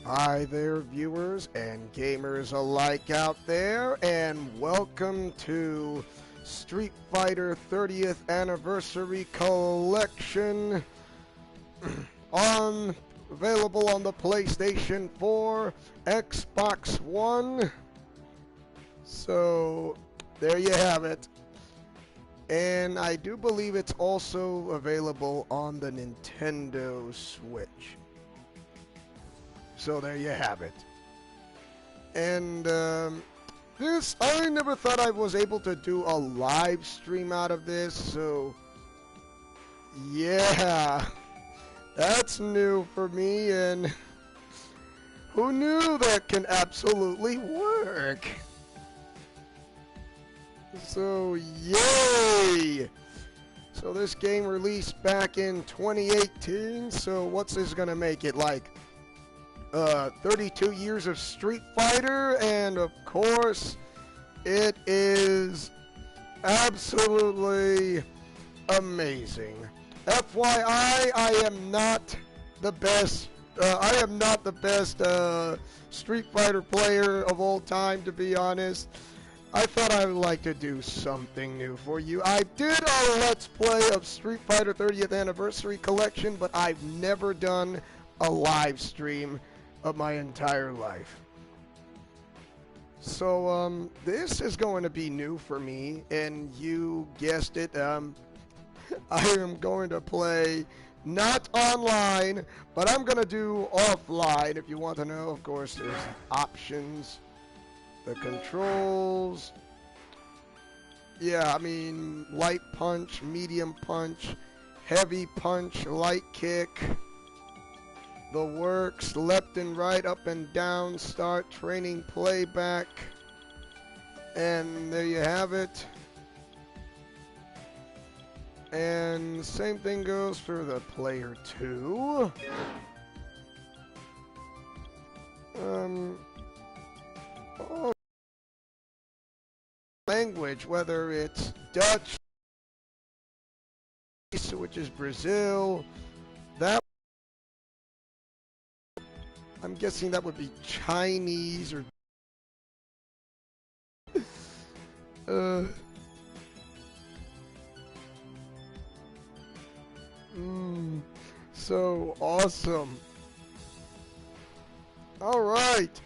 Hi there, viewers and gamers alike out there, and welcome to Street Fighter 30th Anniversary Collection available on the PlayStation 4, Xbox One. So, there you have it. And I do believe it's also available on the Nintendo Switch. So there you have it. And I never thought I was able to do a live stream out of this, so yeah, that's new for me, and who knew that can absolutely work? So yay! So this game released back in 2018, so what's this gonna make it, like 32 years of Street Fighter? And of course it is absolutely amazing. FYI, I am not the best Street Fighter player of all time, to be honest. I thought I would like to do something new for you. I did a Let's Play of Street Fighter 30th Anniversary Collection, but I've never done a live stream of my entire life. So this is going to be new for me, and you guessed it, I am going to play not online, but I'm going to do offline. If you want to know, of course, there's options, the controls. Yeah, I mean, light punch, medium punch, heavy punch, light kick, the works, left and right, up and down, start, training, playback, and there you have it. And same thing goes for the player 2. Oh, language, whether it's Dutch, which is Brazil, that I'm guessing that would be Chinese or so awesome. All right,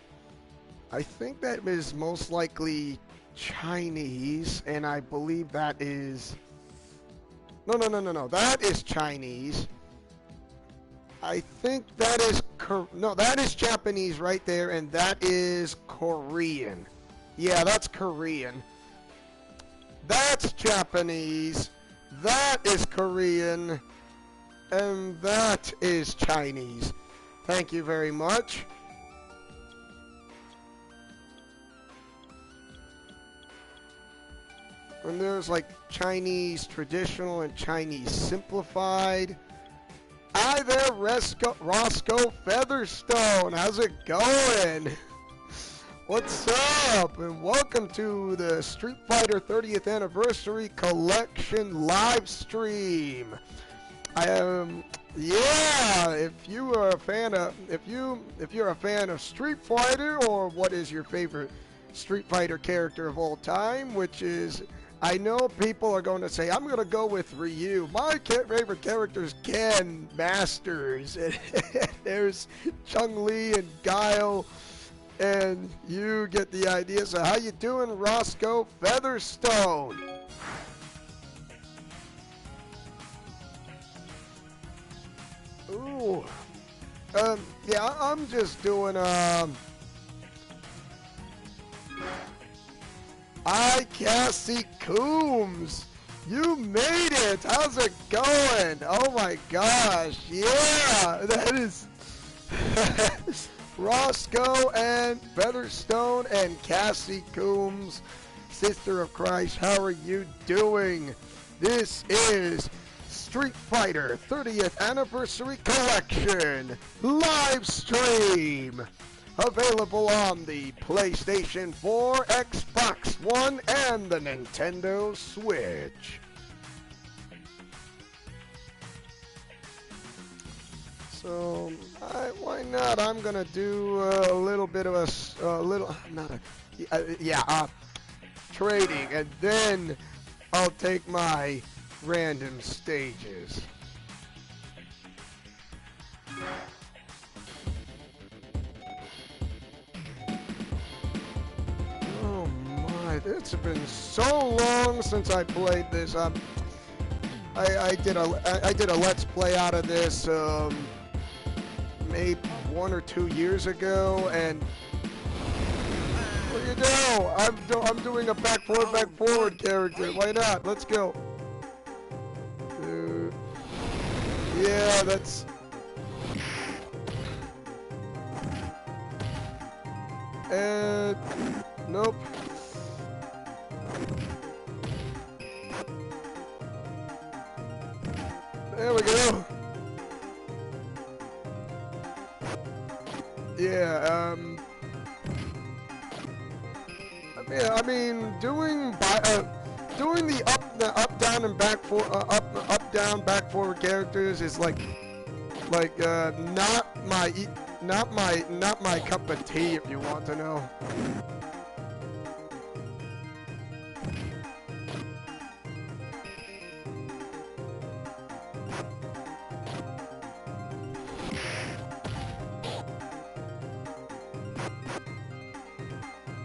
I think that is most likely Chinese, and I believe that is no, that is Chinese. I think that is no, that is Japanese right there, and that is Korean. Yeah, that's Korean. That's Japanese. That is Korean. And that is Chinese. Thank you very much. And there's like Chinese traditional and Chinese simplified. Hi there, Roscoe Featherstone. How's it going? What's up? And welcome to the Street Fighter 30th Anniversary Collection live stream. Yeah, if you are a fan of, if you're a fan of Street Fighter, or what is your favorite Street Fighter character of all time, which is, I know people are going to say, I'm going to go with Ryu. My favorite character is Ken Masters. And there's Chun-Li and Guile, and you get the idea. So how you doing, Roscoe Featherstone? Ooh. Yeah, I'm just doing, Hi, Cassie Coombs. You made it. How's it going? Oh my gosh. Yeah, that is Roscoe and Featherstone and Cassie Coombs, Sister of Christ. How are you doing? This is Street Fighter 30th Anniversary Collection live stream, available on the PlayStation 4, Xbox One, and the Nintendo Switch. So, why why not? I'm gonna do a little bit of trading, and then I'll take my random stages. Oh my, it's been so long since I played this. I did a let's play out of this maybe 1 or 2 years ago, and look at now, I'm doing a back forward character. Why not? Let's go. Yeah, that's. And nope. There we go. Yeah, yeah, I mean, doing the up down and back up down back forward characters is like not my cup of tea, if you want to know.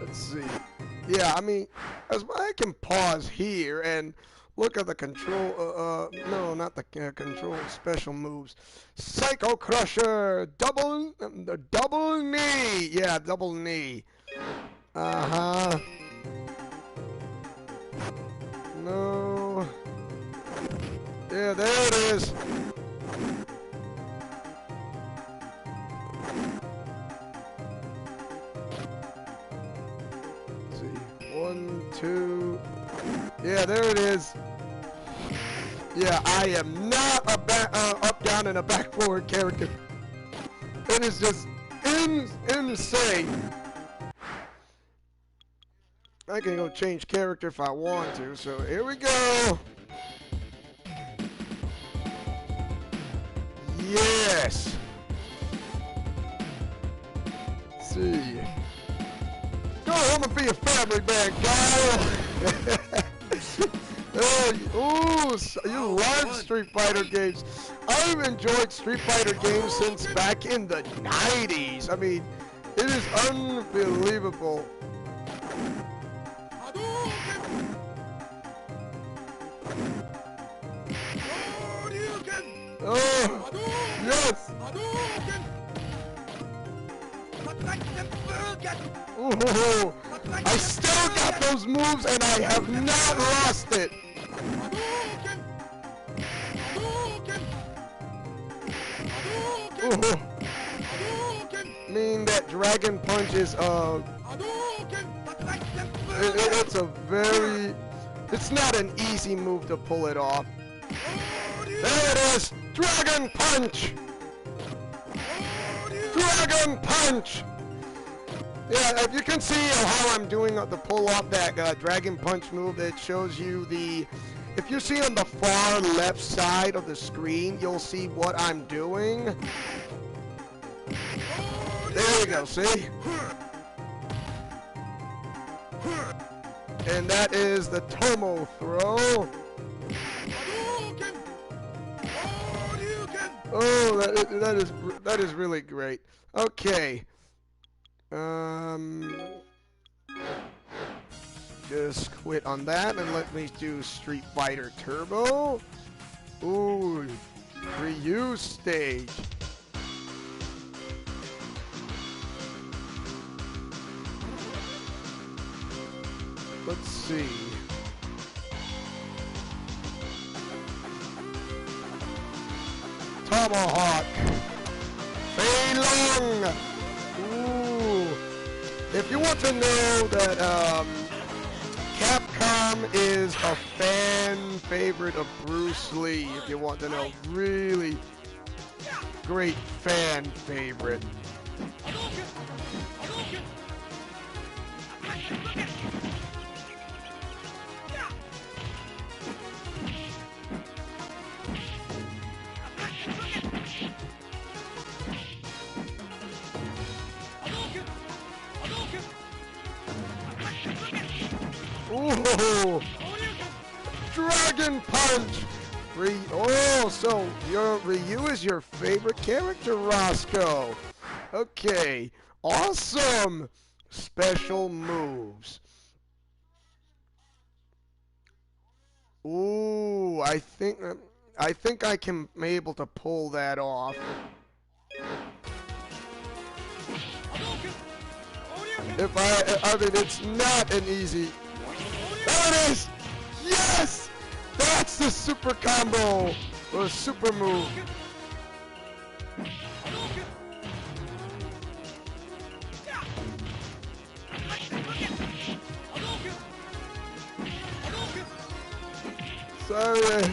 Let's see. Yeah, I mean, I can pause here and look at the control. No, not the control. Special moves. Psycho Crusher, double knee. Yeah, double knee. No. Yeah, there it is. Let's see. 1, 2. Yeah, there it is. Yeah, I am not a up, down, and a back forward character. It is just insane. I can go change character if I want to, so here we go. Yes. Let's see. Oh, I'm gonna be a family man, guy. Ooh, you love Street Fighter games. I've enjoyed Street Fighter games since back in the 90s. I mean, it is unbelievable. Oh, yes. Ooh, I still got those moves and I have not lost it. Ooh. I mean, that Dragon Punch is, it's not an easy move to pull it off. There it is, Dragon Punch! Dragon Punch! Yeah, if you can see how I'm doing the pull off that Dragon Punch move, it shows you if you see on the far left side of the screen, you'll see what I'm doing. There you go, see? And that is the Tomo throw. Oh, that is really great. Okay. Just quit on that and let me do Street Fighter Turbo. Ooh, Ryu stage. Let's see. Tomahawk. Fei Long. Ooh. If you want to know that Capcom is a fan favorite of Bruce Lee, if you want to know, really great fan favorite. Ooh! Dragon Punch! Oh, so your Ryu is your favorite character, Roscoe. Okay, awesome! Special moves. Ooh, I think I can be able to pull that off. I mean, it's not an easy. There it is! Yes! That's the super combo! Or super move. Sorry.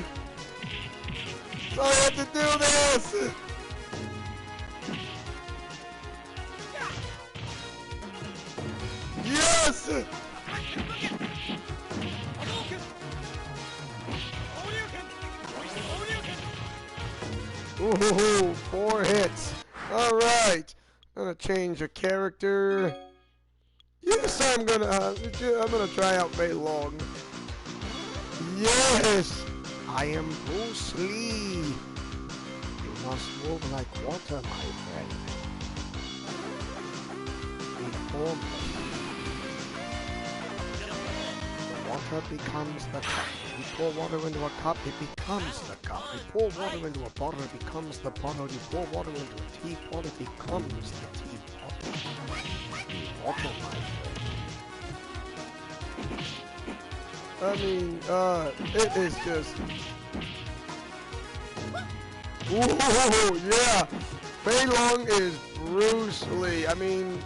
I have to do this! Yes! Ooh, 4 hits. Alright. I'm gonna change a character. Yes, I'm gonna try out Fei Long. Yes! I am Bruce Lee. You must move like water, my friend. Before the water becomes the cup. You pour water into a cup, it becomes the cup. You pour water into a bottle, it becomes the bottle. You pour water into a teapot, it becomes the teapot. Water, my friend. I mean, it is just... Ooh, yeah! Fei Long is Bruce Lee. I mean,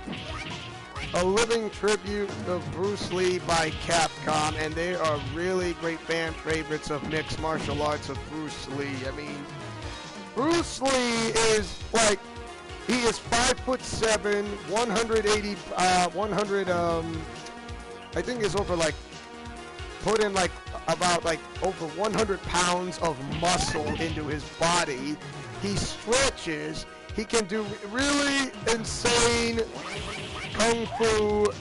a living tribute of Bruce Lee by Capcom, and they are really great fan favorites of mixed martial arts of Bruce Lee. I mean, Bruce Lee is like, he is 5'7", 180, I think is over like, put in like about like over 100 pounds of muscle into his body. He stretches. He can do really insane kung fu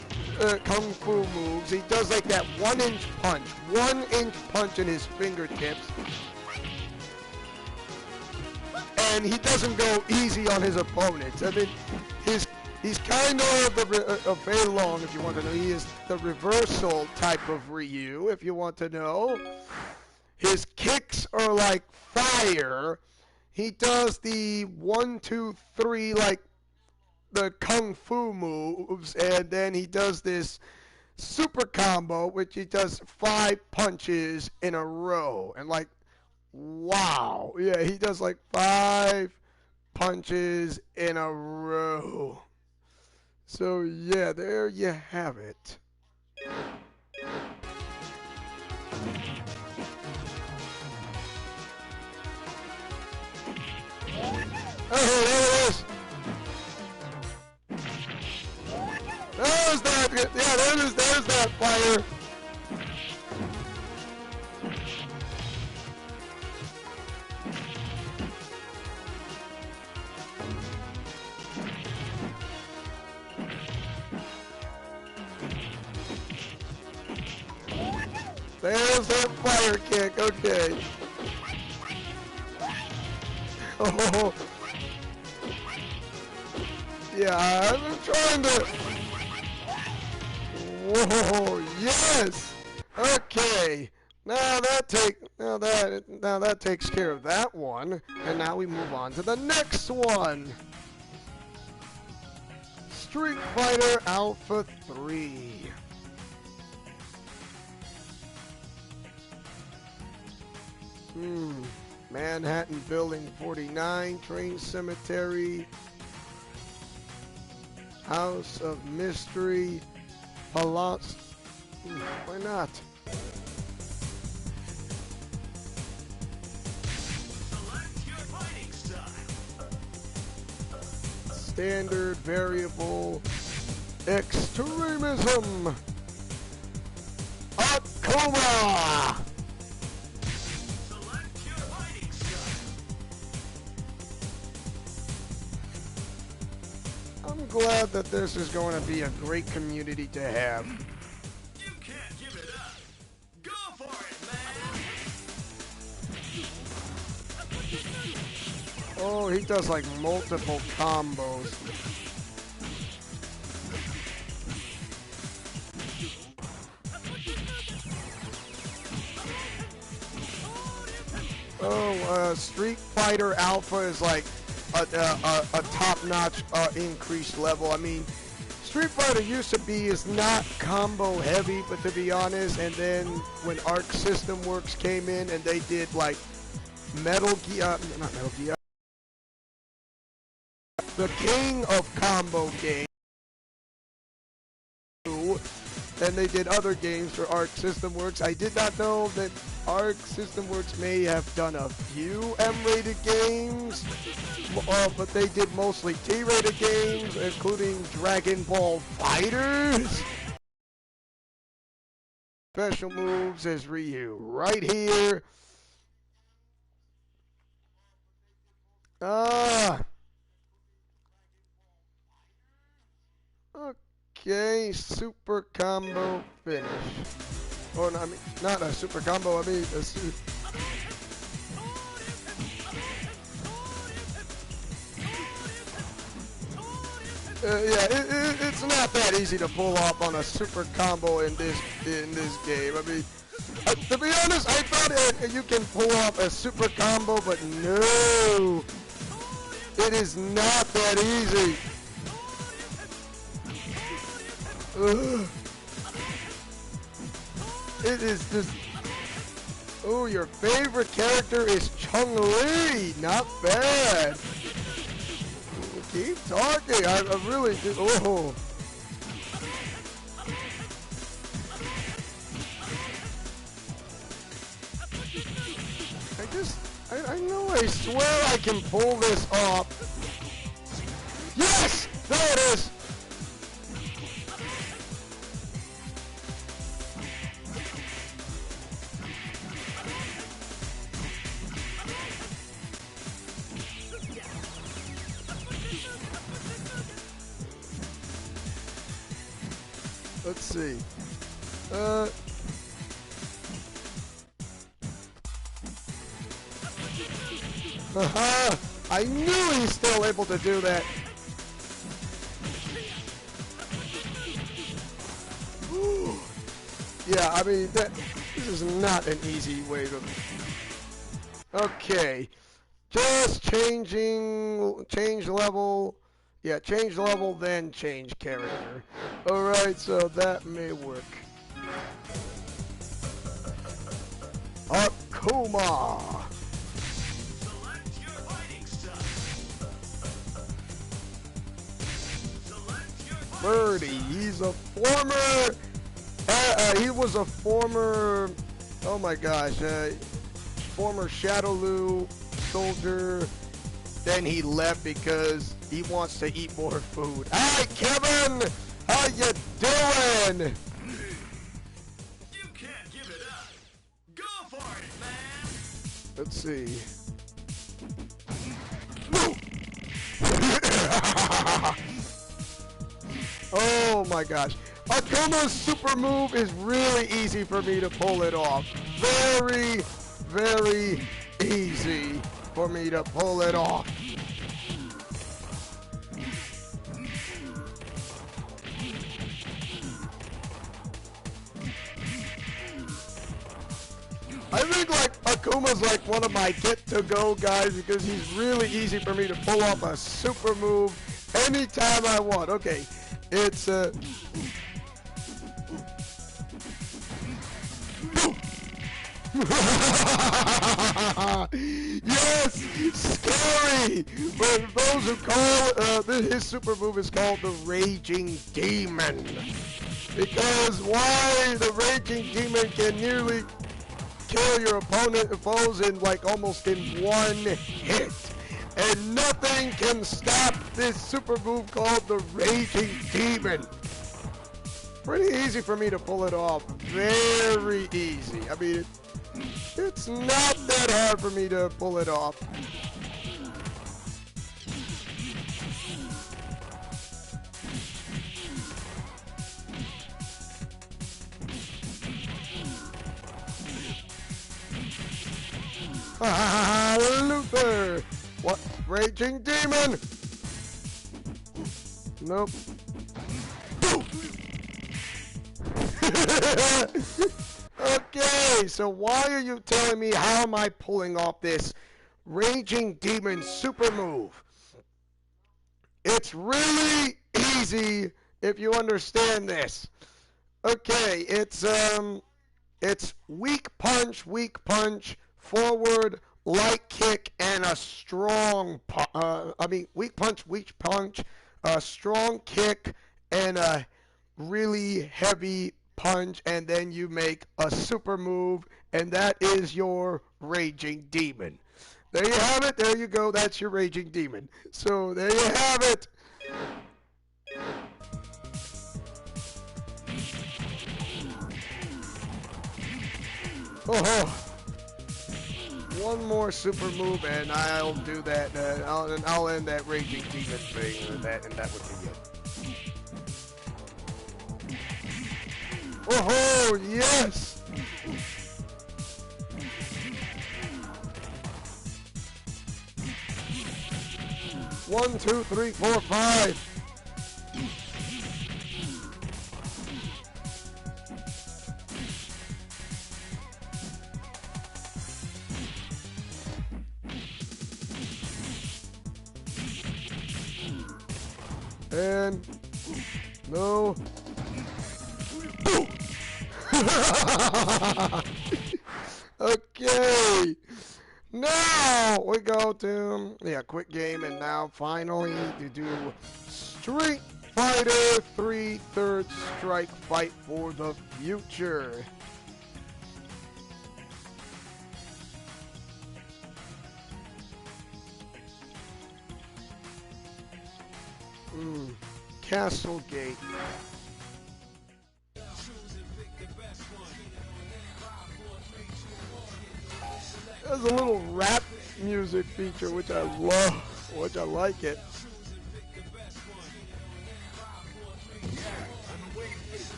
moves. He does like that 1-inch punch in his fingertips. And he doesn't go easy on his opponents. I mean, he's kind of Fei Long, if you want to know. He is the reversal type of Ryu, if you want to know. His kicks are like fire. He does the 1, 2, 3, like the kung fu moves, and then he does this super combo, which he does 5 punches in a row. And like, wow. Yeah, he does like 5 punches in a row. So yeah, there you have it. Oh, there it is. There's that. Yeah, there's that fire. There's that fire kick. Okay. Oh. Yeah, I'm trying to. Whoa, yes. Okay. Now that takes care of that one, and now we move on to the next one. Street Fighter Alpha 3. Manhattan Building 49, Train Cemetery, House of Mystery, Palace. Why not? Standard, variable, extremism, Akuma. I'm glad that this is going to be a great community to have. You can't give it up. Oh, he does like multiple combos. Oh, Street Fighter Alpha is like a top-notch increased level. I mean, Street Fighter used to be is not combo heavy, but to be honest, and then when Arc System Works came in and they did like Metal Gear, not Metal Gear, the king of combo games, and they did other games for Arc System Works. I did not know that Arc System Works may have done a few M-rated games, but they did mostly T-rated games, including Dragon Ball FighterZ. Special moves is Ryu right here. Okay, super combo finish. Oh, no, I mean, not a super combo, I mean a it's not that easy to pull off on a super combo in this game. I mean, to be honest, I thought you can pull off a super combo, but no, it is not that easy. Ugh. It is just. Oh, your favorite character is Chun-Li. Not bad. Keep talking. I really do. Oh. I know, I swear I can pull this off. Yes! There it is! Let's see. I knew he's still able to do that. Yeah, I mean, this is not an easy way to... Okay. Just change level. Yeah, change level, then change character. Alright, so that may work. Akuma! Birdie, he's a former... he was a former... Oh my gosh, former Shadowloo soldier. Then he left because he wants to eat more food. Hi, Kevin! How you doing? You can't give it up. Go for it, man. Let's see. Oh my gosh. Akuma's super move is really easy for me to pull it off. Very, very easy for me to pull it off. I think like Akuma's like one of my get-to-go guys because he's really easy for me to pull off a super move anytime I want. Okay, it's yes, scary. But those who call his super move is called the Raging Demon, because why the Raging Demon can nearly kill your foes in like almost in one hit, and nothing can stop this super move called the Raging Demon. Pretty easy for me to pull it off. Very easy. I mean, it's not that hard for me to pull it off. Luther! What? Raging Demon! Nope. Okay, so why are you telling me how am I pulling off this Raging Demon super move? It's really easy if you understand this. Okay, it's weak punch, forward, light kick, and a strong, weak punch, a strong kick, and a really heavy punch, and then you make a super move, and that is your Raging Demon. There you have it. There you go. That's your Raging Demon. So there you have it. Oh, one more super move, and I'll do that. I'll end that Raging Demon thing, and that would be it. Oh, yes! One, two, three, four, five. And no. Okay. Now we go to quick game, and now finally to do Street Fighter 3 Third Strike Fight for the Future. Castlegate. There's a little rap music feature, which I love, which I like it.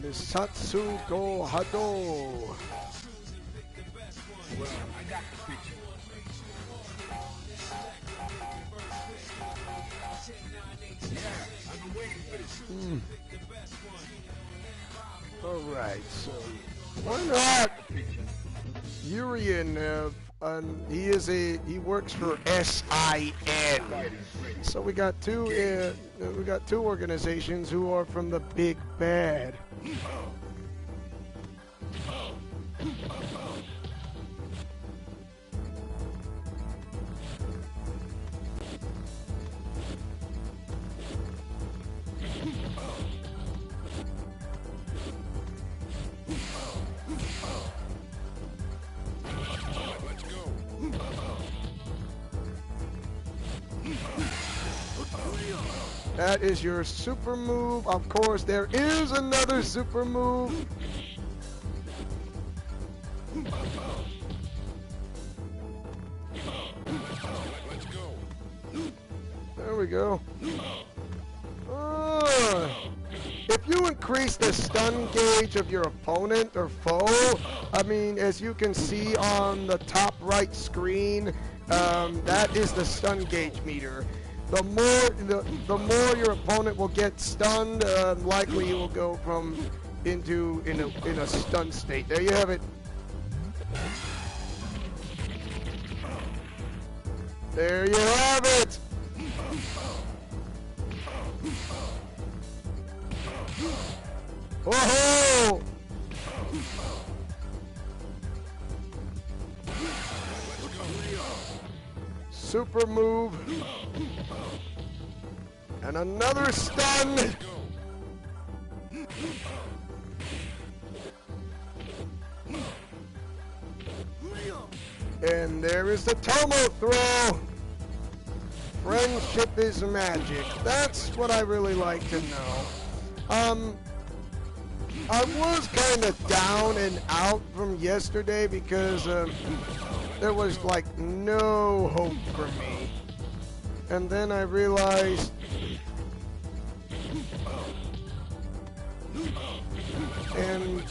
Misatsu go Hado. Alright, so why not? Urian, he works for SIN. So we got two organizations who are from the Big Bad. That is your super move. Of course, there is another super move. There we go. If you increase the stun gauge of your opponent or foe, I mean, as you can see on the top right screen, that is the stun gauge meter. The more your opponent will get stunned, likely you will go in a stun state. There you have it. There you have it. Whoa! Super move. And another stun. And there is the Tomo throw. Friendship is magic. That's what I really like to know. I was kind of down and out from yesterday because there was like no hope for me. And then I realized And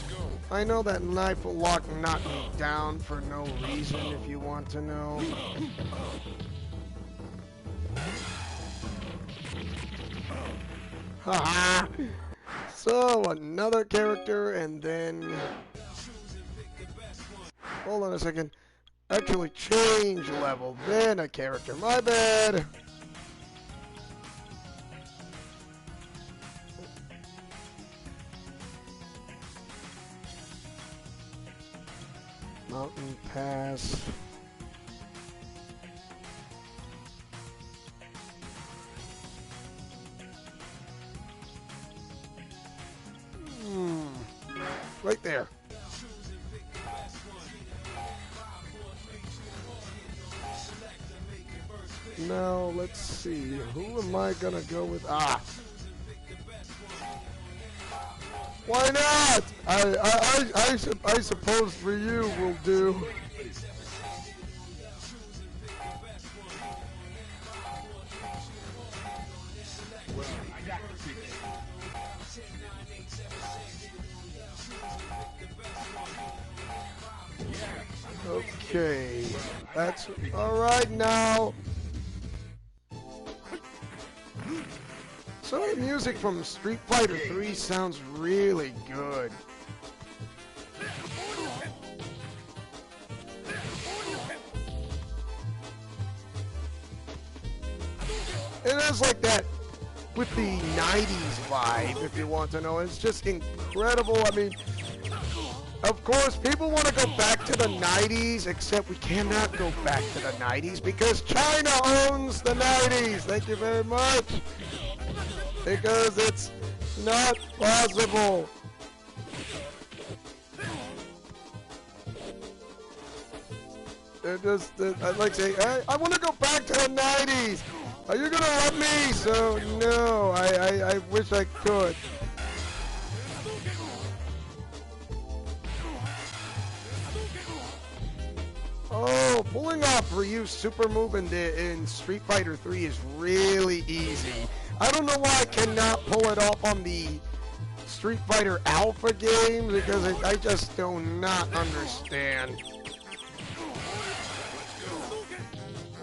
I know that knife will lock knock me down for no reason if you want to know. Haha! So, another character, and then... Hold on a second. Actually, change level, then a character. My bad! Mountain Pass. Right there. Now, let's see. Who am I gonna go with? Ah! Why not? I suppose for you will do. Okay, that's all right now. Some of the music from Street Fighter 3 sounds really good. It is like that with the 90s vibe, if you want to know. It's just incredible. I mean, of course, people want to go back to the 90s, except we cannot go back to the 90s because China owns the 90s. Thank you very much. Because it's not possible. They're just, I'd like to say, hey, I want to go back to the 90s. Are you going to let me? So, no, I wish I could. Oh, pulling off Ryu's super move in Street Fighter 3 is really easy. I don't know why I cannot pull it off on the Street Fighter Alpha games because I just do not understand.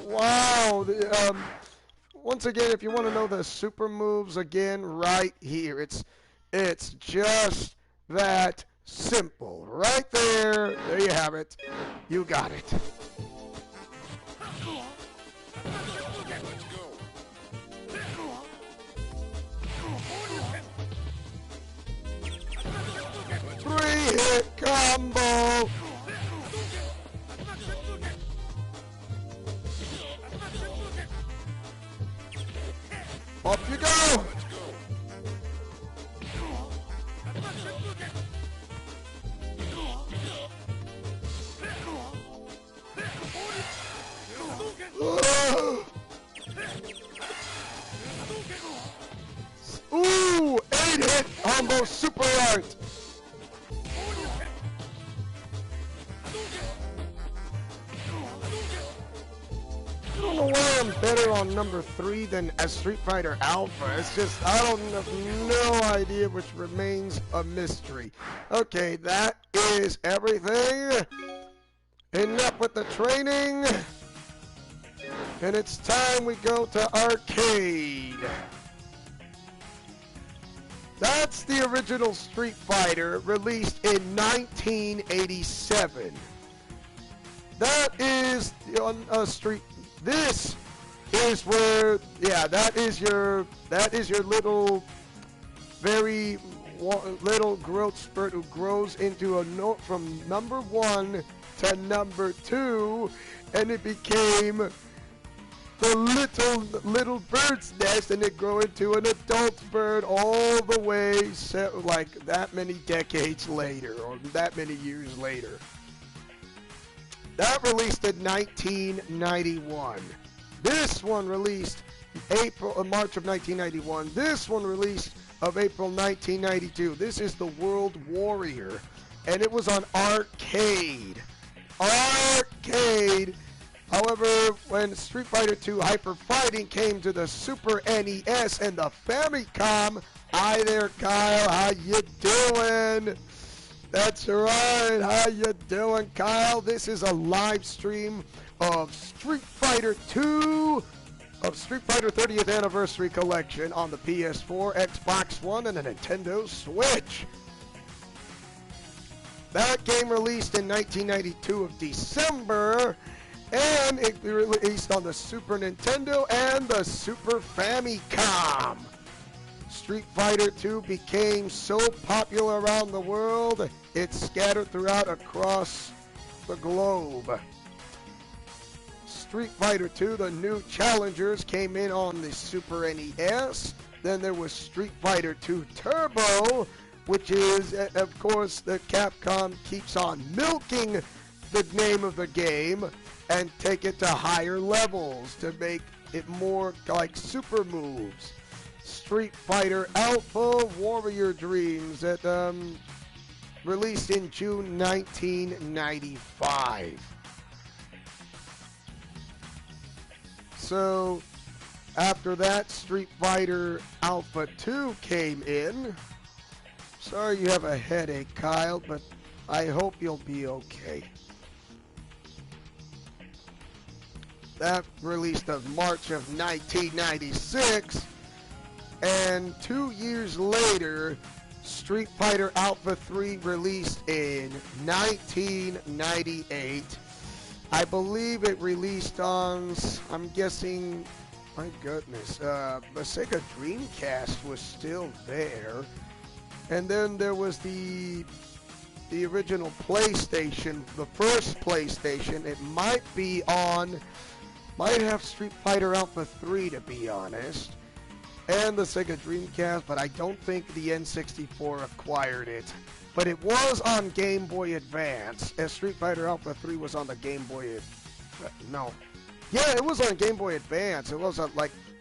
Wow. Once again, if you want to know the super moves again, right here. It's just that simple. Right there. There you have it. You got it. Three-hit combo. Up you go. Ooh, 8-hit combo super art. I don't know why I'm better on number 3 than as Street Fighter Alpha. It's just, I don't have no idea, which remains a mystery. Okay, that is everything. Enough with the training. And it's time we go to arcade. That's the original Street Fighter, released in 1987. That is on a street. This is where, yeah, that is your little, very little growth spurt who grows into a note from number 1 to number 2, and it became the little bird's nest, and it grew into an adult bird all the way, like that many decades later, or that many years later. That released in 1991. This one released March of 1991. This one released of April 1992. This is the World Warrior, and it was on arcade. Arcade. However, when Street Fighter II Hyper Fighting came to the Super NES and the Famicom, hi there, Kyle. How you doing? That's right. How you doing, Kyle? This is a live stream of Street Fighter 2 of Street Fighter 30th Anniversary Collection on the PS4, Xbox One, and the Nintendo Switch. That game released in 1992 of December, and it released on the Super Nintendo and the Super Famicom. Street Fighter 2 became so popular around the world, it's scattered throughout across the globe. Street Fighter 2, the new challengers, came in on the Super NES. Then there was Street Fighter 2 Turbo, which is, of course, the Capcom keeps on milking the name of the game and take it to higher levels to make it more like super moves. Street Fighter Alpha Warrior Dreams that released in June 1995. So after that, Street Fighter Alpha 2 came in. Sorry you have a headache, Kyle, but I hope you'll be okay. That released in March of 1996. And 2 years later, Street Fighter Alpha 3 released in 1998. I believe it released on, I'm guessing, my goodness, the Sega Dreamcast was still there. And then there was the original PlayStation, the first PlayStation. It might have Street Fighter Alpha 3 to be honest. And the Sega Dreamcast, but I don't think the N64 acquired it. But it was on Game Boy Advance, as Street Fighter Alpha 3 was on the Game Boy. No. Yeah, it was on Game Boy Advance. It was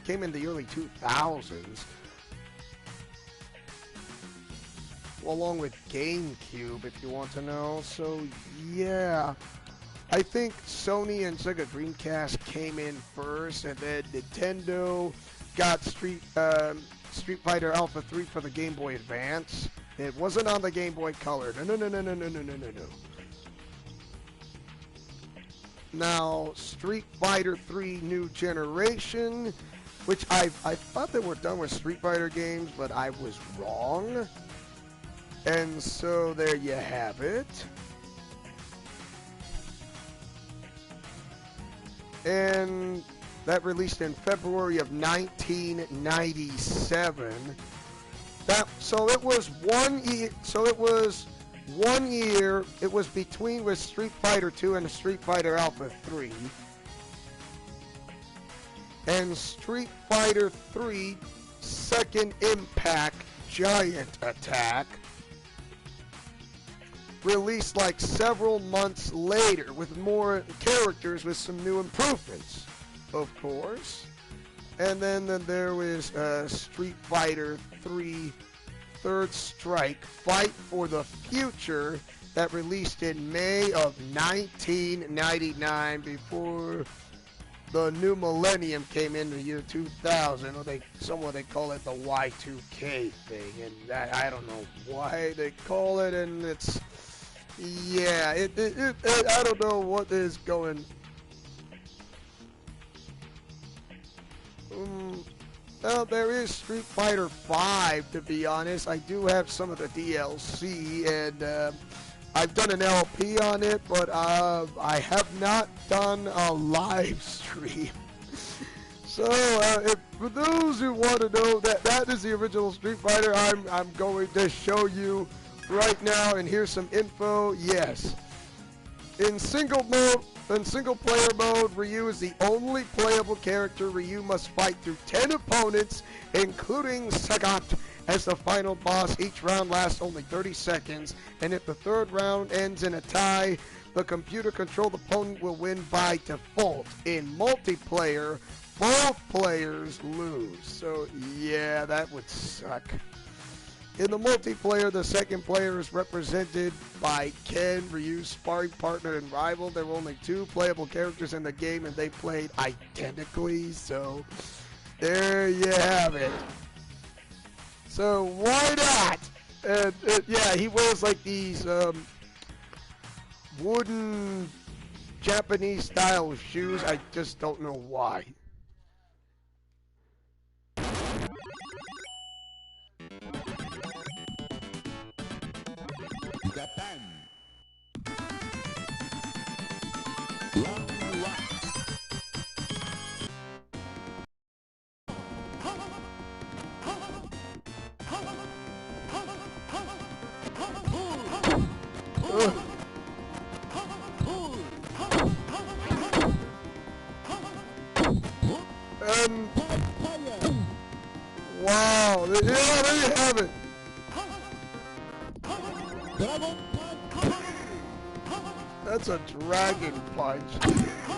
came in the early 2000s. Well, along with GameCube, if you want to know. So, yeah. I think Sony and Sega Dreamcast came in first, and then Nintendo got Street Fighter Alpha 3 for the Game Boy Advance. It wasn't on the Game Boy Color. No. Now, Street Fighter 3 New Generation, which I thought they were done with Street Fighter games, but I was wrong. And so there you have it. And that released in February of 1997. So it was 1 year. So it was 1 year. It was between with Street Fighter 2 and Street Fighter Alpha 3. And Street Fighter 3 Second Impact Giant Attack released like several months later with more characters with some new improvements, of course. And then there was Street Fighter 3 Third Strike Fight for the Future that released in May of 1999 before the new millennium came in the year 2000. Or they call it the Y2K thing, and I don't know why they call it, and it's yeah, I don't know what is going. Well, there is Street Fighter 5, to be honest. I do have some of the DLC, and I've done an LP on it, but I have not done a live stream. So, for those who want to know that is the original Street Fighter, I'm going to show you right now, and here's some info. Yes. In single player mode, Ryu is the only playable character. Ryu must fight through 10 opponents, including Sagat, as the final boss. Each round lasts only 30 seconds, and if the third round ends in a tie, the computer-controlled opponent will win by default. In multiplayer, both players lose. So, yeah, that would suck. In the multiplayer, the second player is represented by Ken, Ryu's sparring partner and rival. There were only 2 playable characters in the game, and they played identically, so there you have it. So why not? And yeah, he wears like these wooden Japanese style shoes. I just don't know why. You got time. Long walk. Wow, yeah, there you have it. That's a dragon punch.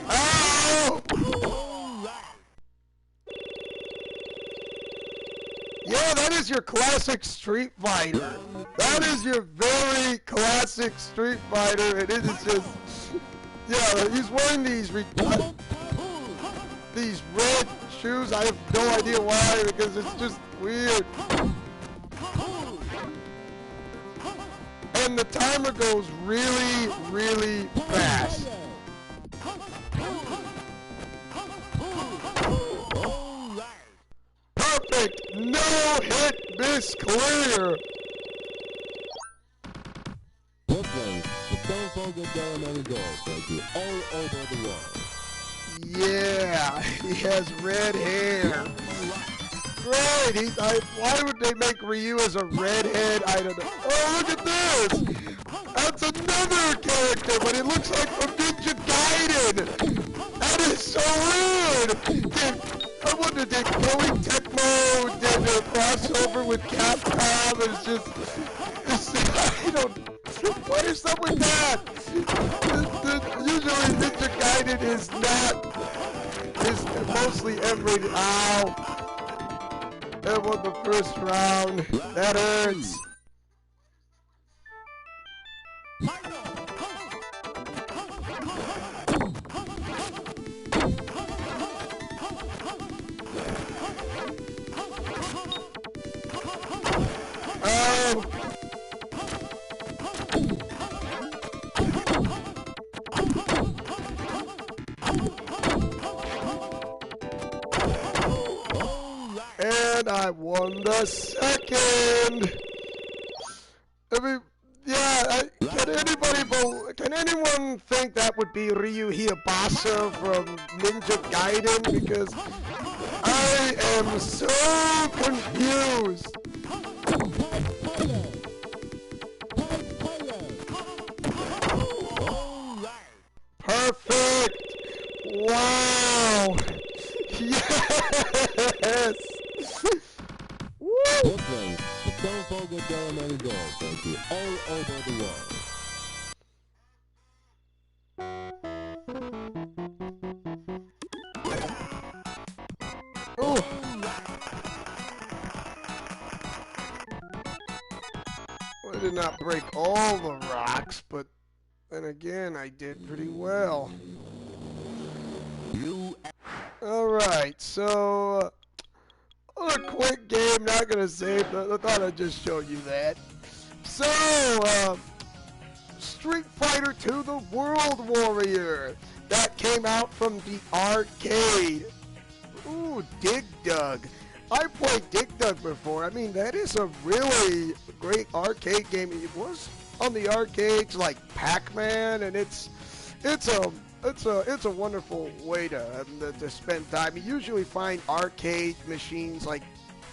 Ow! Yeah, that is your classic Street Fighter. That is your very classic Street Fighter, and it is just, yeah, he's wearing these red shoes. I have no idea why, because it's just weird. And the timer goes really, really fast. Perfect! No hit, miss, clear! Brooklyn, but don't forget there are many doors, thank you, all over the world. Yeah, he has red hair. Great! Why would they make Ryu as a redhead? I don't know. Oh, look at this! That's another character, but it looks like from Ninja Gaiden! That is so weird! I wonder, did Koei Tecmo did a crossover with Capcom? It's just, I don't, what is up with that? Usually Ninja Gaiden is mostly M-rated. Ow! That won the first round. That hurts. And I won the second. I mean, yeah, can anyone think that would be Ryu Hiyabasa from Ninja Gaiden? Because I am so confused. Perfect. Wow. Yes. Woo! Brooklyn, but don't forget there are many doors, thank you, all over the world. Oh. I did not break all the rocks, but then again, I did pretty well. Alright, so a quick game, not gonna save, I thought I'd just show you that. So, Street Fighter II The World Warrior, that came out from the arcade. Ooh, Dig Dug. I played Dig Dug before. I mean, that is a really great arcade game. It was on the arcades like Pac-Man, and it's a wonderful way to spend time. You usually find arcade machines like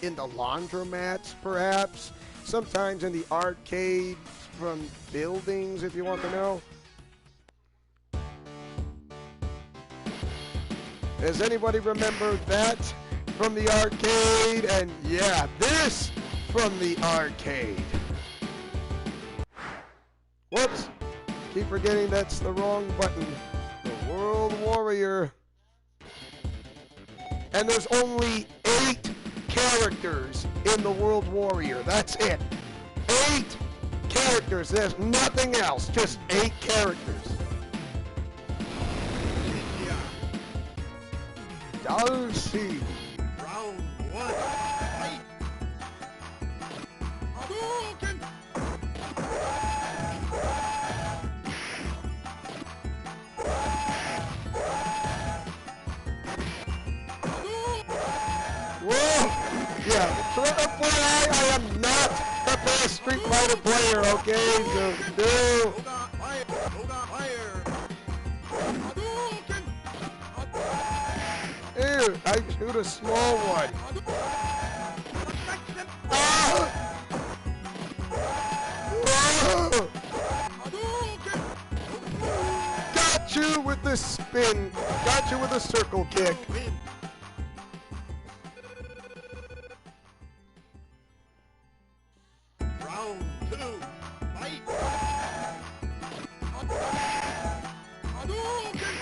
in the laundromats, perhaps. Sometimes in the arcades from buildings, if you want to know. Does anybody remember that from the arcade? And yeah, this from the arcade. Whoops. Keep forgetting that's the wrong button. The World Warrior. And there's only 8 characters in the World Warrior. That's it. 8 characters. There's nothing else. Just 8 characters. Darcy. Round 1. Fight. Hadouken! Whoa! Yeah, FYI, I am not the best Street Fighter player, okay? So, no. Hoga fire! Hoga fire! Hadouken! Ew, I shoot a small one. Ah! Oh! Got you with the spin. Got you with a circle kick. Win. Round 2. Fight. Hadouken!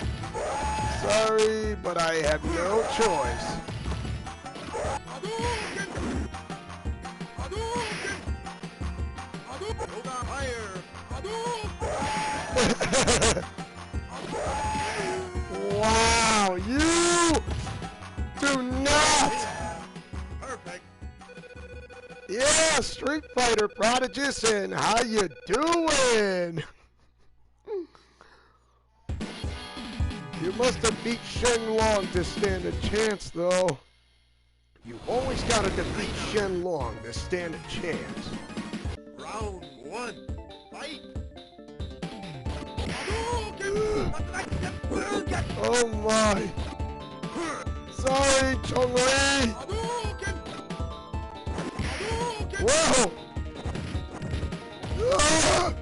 Sorry, but I have no choice. Hadouken! Hadouken! Hadouken! Hoga fire! Hadouken! Wow, you do not. Perfect. Yeah, Street Fighter Prodigies, and how you doing? You must have beat Shenlong to stand a chance, though. You always gotta defeat Shenlong to stand a chance. Round 1. Fight. Oh my. Sorry, Chong-Li. Whoa! Ah!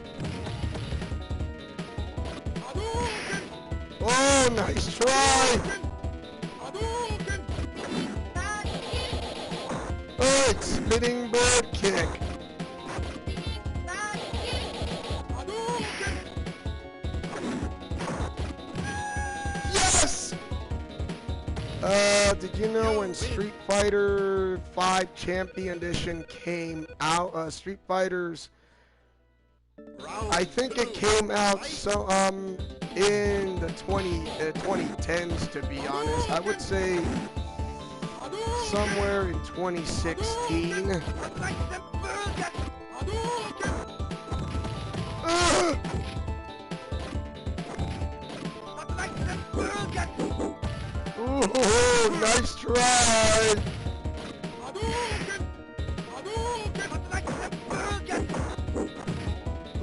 Oh, nice try! Oh, it's spinning bird kick. Yes! Did you know when Street Fighter 5 Champion Edition came out, Street Fighters, I think it came out so in the 2010s, to be honest. I would say somewhere in 2016. Ah! Ooh, nice try.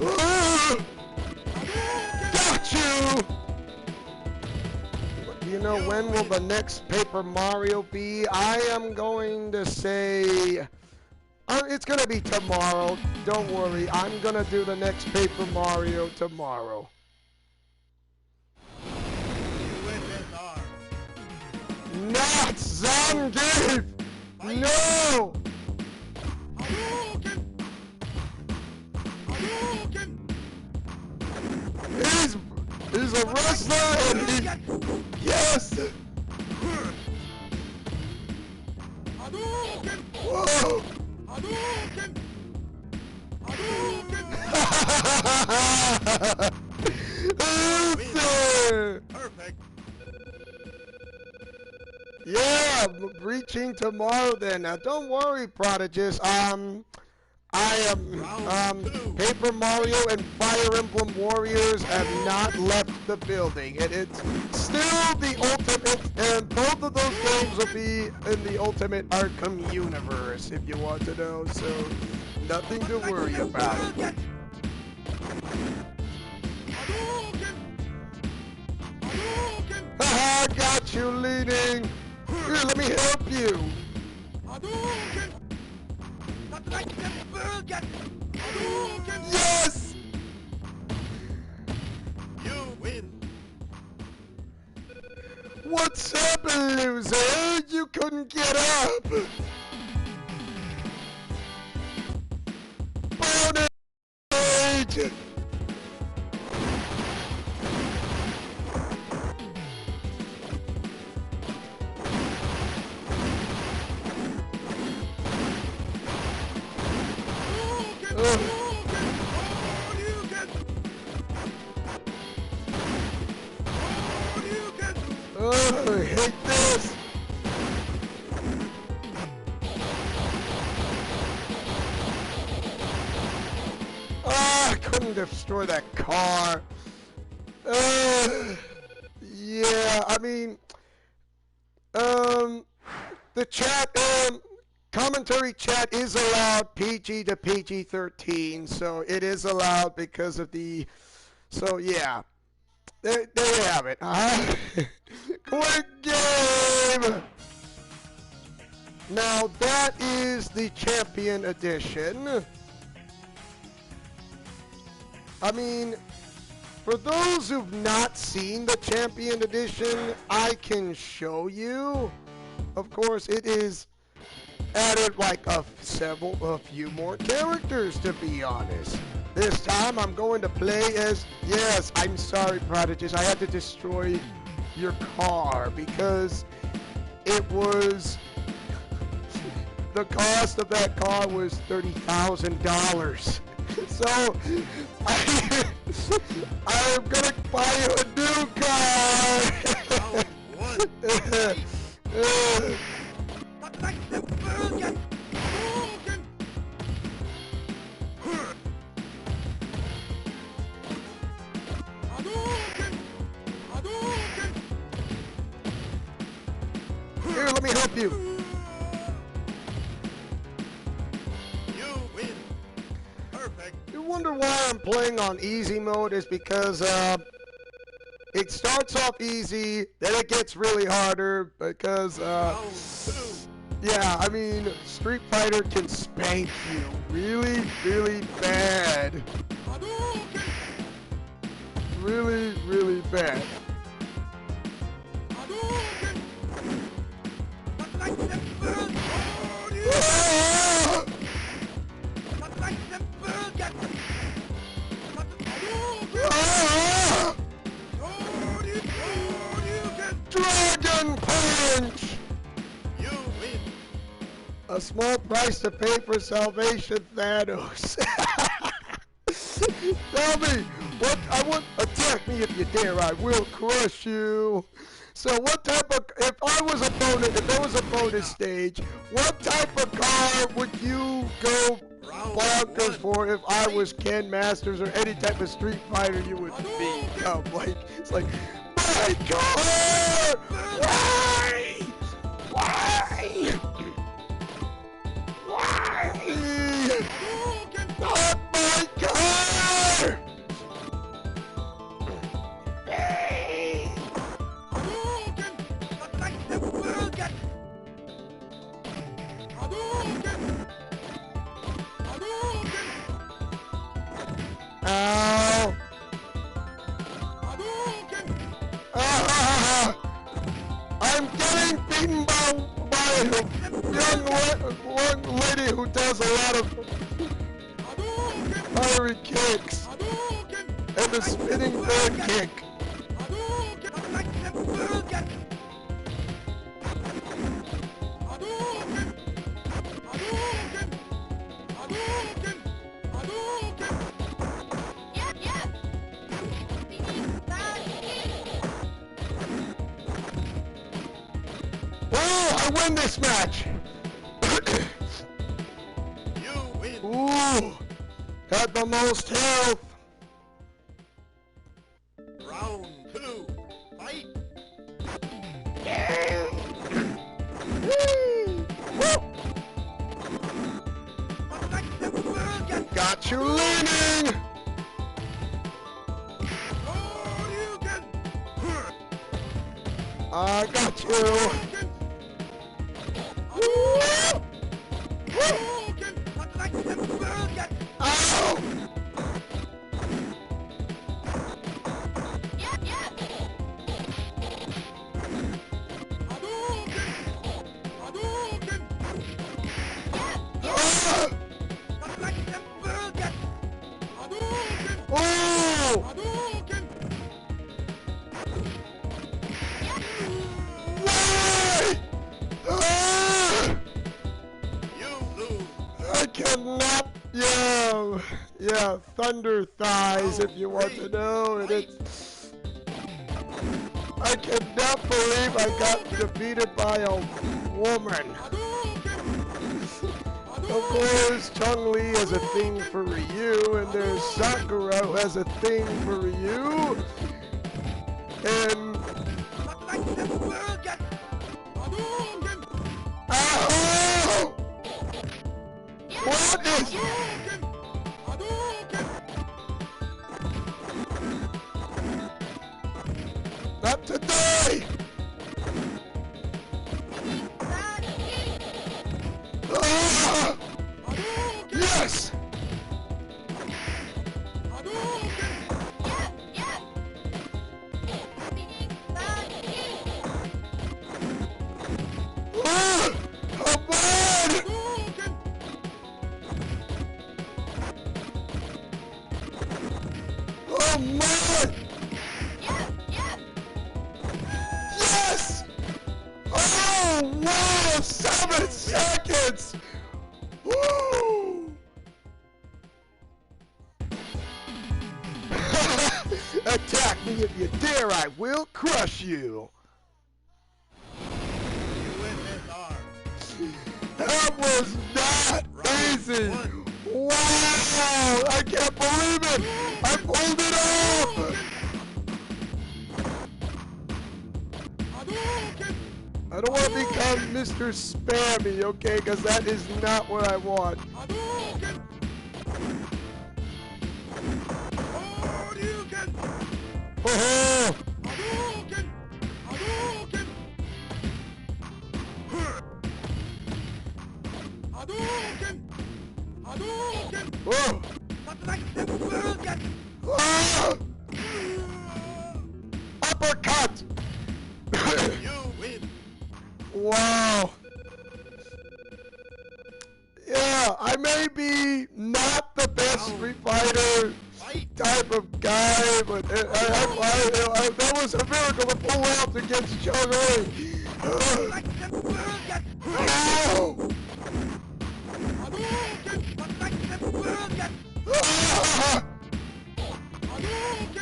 Ah! Got you. You know, when will the next Paper Mario be? I am going to say it's going to be tomorrow. Don't worry. I'm going to do the next Paper Mario tomorrow. USSR. Not Zangief! No! Hadouken! Hadouken! He's a wrestler and he... Yes! Hadouken! Whoa! Hadouken! Hadouken! Sir! Perfect. Yeah, reaching tomorrow then. Now don't worry, Prodigies. I am Paper Mario and Fire Emblem Warriors have not left the building. It's still the Ultimate, and both of those games will be in the Ultimate Arkham universe, if you want to know. So nothing to worry about. Hadouken! Hadouken! Haha, got you leading. Here, let me help you. Hadouken! Hadouken! Yes! You win. What's up, loser? You couldn't get up. Bonus! couldn't destroy that car. Yeah, I mean, the chat, commentary chat is allowed PG to PG-13, so it is allowed because of the, so yeah, there you have it. Quick game! Now that is the Champion Edition. I mean, for those who've not seen the Champion Edition, I can show you. Of course, it is added like a few more characters, to be honest. This time I'm going to play as, yes, I'm sorry, Prodigies, I had to destroy your car because it was, the cost of that car was $30,000. So, I'm gonna buy you a new car! Here, let me help you. You wonder why I'm playing on easy mode is because it starts off easy, then it gets really harder because yeah, I mean, Street Fighter can spank you really, really bad. Really, really bad. Dragon Punch! You win. A small price to pay for salvation, Thanos. Tell me, what I want, attack me if you dare, I will crush you. So what type of, if there was a bonus stage, what type of car would you go bonkers for if I was Ken Masters or any type of Street Fighter you would become? Like, it's like, my car! Why? Why? Why? Not my car! Ow! I'm getting beaten by a young lady who does a lot of fiery kicks and a spinning bird kick. Oh, I win this match! You win. Ooh, got the most health. Round 2. Fight. Got you leaning! I got you! Ow! Oh! Why? You lose. I cannot. Yeah, thunder thighs if you want to know. And it's. I cannot believe I got defeated by a woman. Of course, Chun-Li has a thing for Ryu, and there's Sakura who has a thing for Ryu. And... Oh! What is... Not today! Ah! Yes! Ah! Come on! Oh my! Yes! Oh wow! 7 seconds! Woo! Attack me if you dare, I will crush you! That was not easy! Wow! I can't believe it! I pulled it off! I don't want to become Mr. Spammy, okay? Because that is not what I want. Oh! Oh! Ah! Uppercut! You win. Wow. Yeah, I may be not the best Street Fighter type of guy, but that was a miracle to pull off against Chun-Li. Ow! Ah!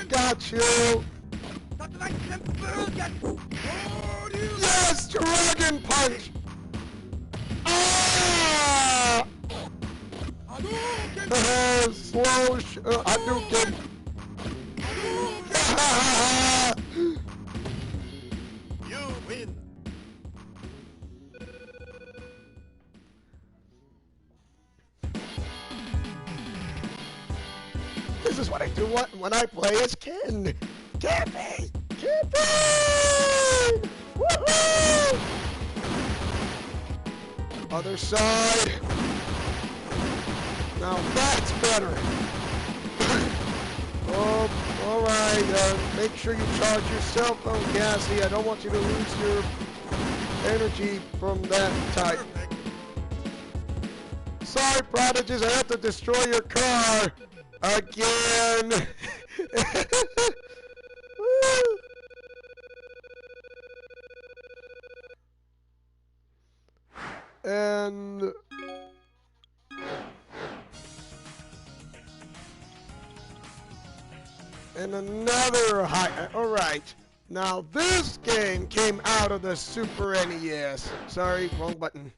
Got you. Yes, Dragon Punch. Ah! Slow Hadouken. You win. This is what I do when I play as Ken. Campy! Campy! Woohoo! Other side. Now that's better. Oh, all right. Make sure you charge your cell phone, Cassie. I don't want you to lose your energy from that type. Sorry, Prodigies. I have to destroy your car again. And another high. All right. Now this game came out of the Super NES. Sorry, wrong button.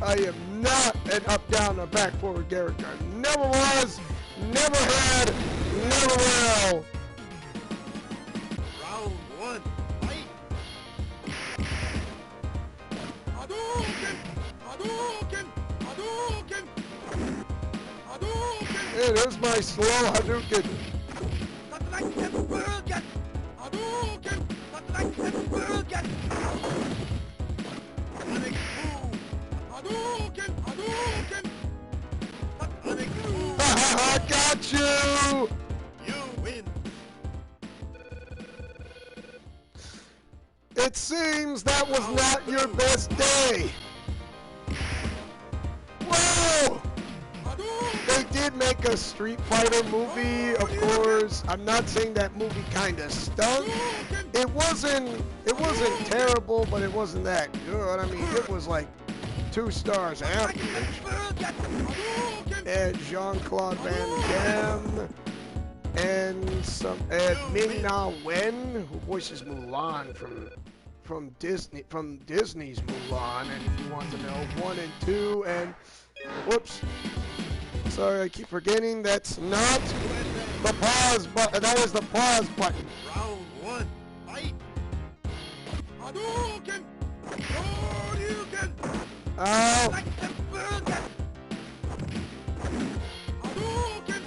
I am not an up, down, or back, forward character. Never was, never had, never will. Round 1. Fight. Hadouken! Hadouken! Hadouken! Hadouken! It is my slow Hadouken. Hadouken! Hadouken! Sonic Boom. Hadouken! Hadouken! Sonic Boom. I got you. You win. It seems that was not your best day. Whoa! They did make a Street Fighter movie, of course. I'm not saying that movie kind of stunk. It wasn't terrible, but it wasn't that good. I mean, it was like 2 stars average. And Jean-Claude Van Damme. and Ming-Na Wen, who voices Mulan from Disney's Mulan. And if you want to know 1 and 2, and whoops, sorry, I keep forgetting that's not the pause button. That is the pause button. Round 1, fight! Hadouken! Shoryuken! Ow! Hadouken! Hadouken!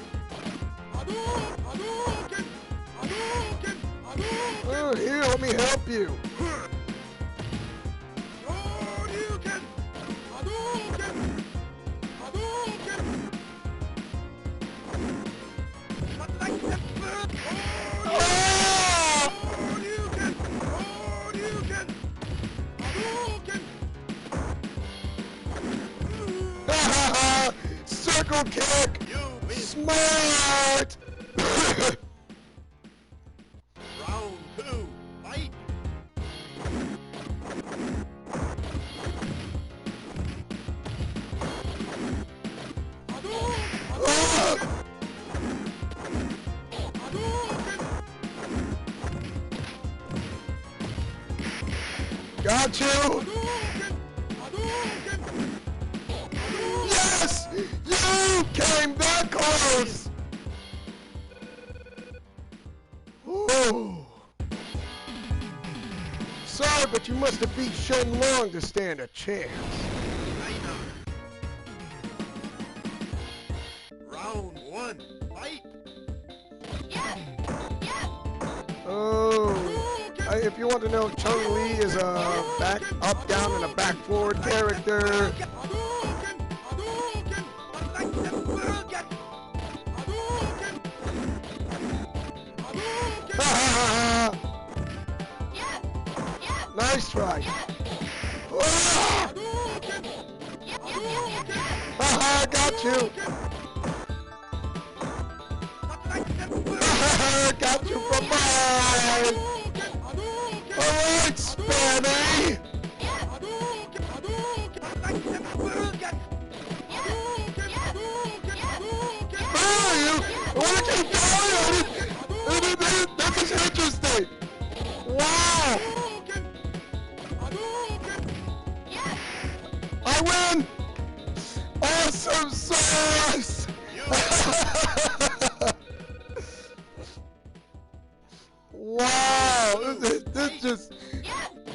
Hadouken! Hadouken! Oh, here, let me help you. Shoryuken! Hadouken! Hadouken! Ah! Shoryuken! Shoryuken! Hadouken! Circle kick! Smart! Round 2, fight! Ah! Got you! Yes! You came that close! Oh. Sorry, but you must have beat Shen Long to stand a chance. Round 1, fight! Oh. If you want to know, Chun Li is a back, up, down, and a back forward character. Nice try. Ah! Haha, got you. Got you from behind. Alright, Spanny. Oh, you want to keep going? This is interesting. Wow. I win. Awesome sauce. Wow, this just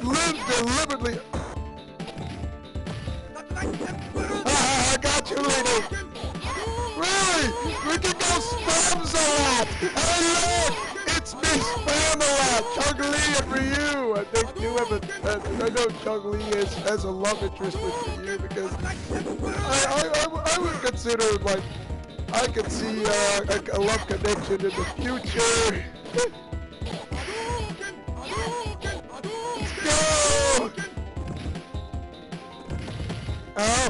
lived deliberately. I got you, lady. Really? We can go spam a lot. Hey, look, it's me, spam a lot. Chun Li and Ryu. They do have I know Chun Li has a love interest with Ryu because I would consider, like, I could see a love connection in the future. Go! Oh.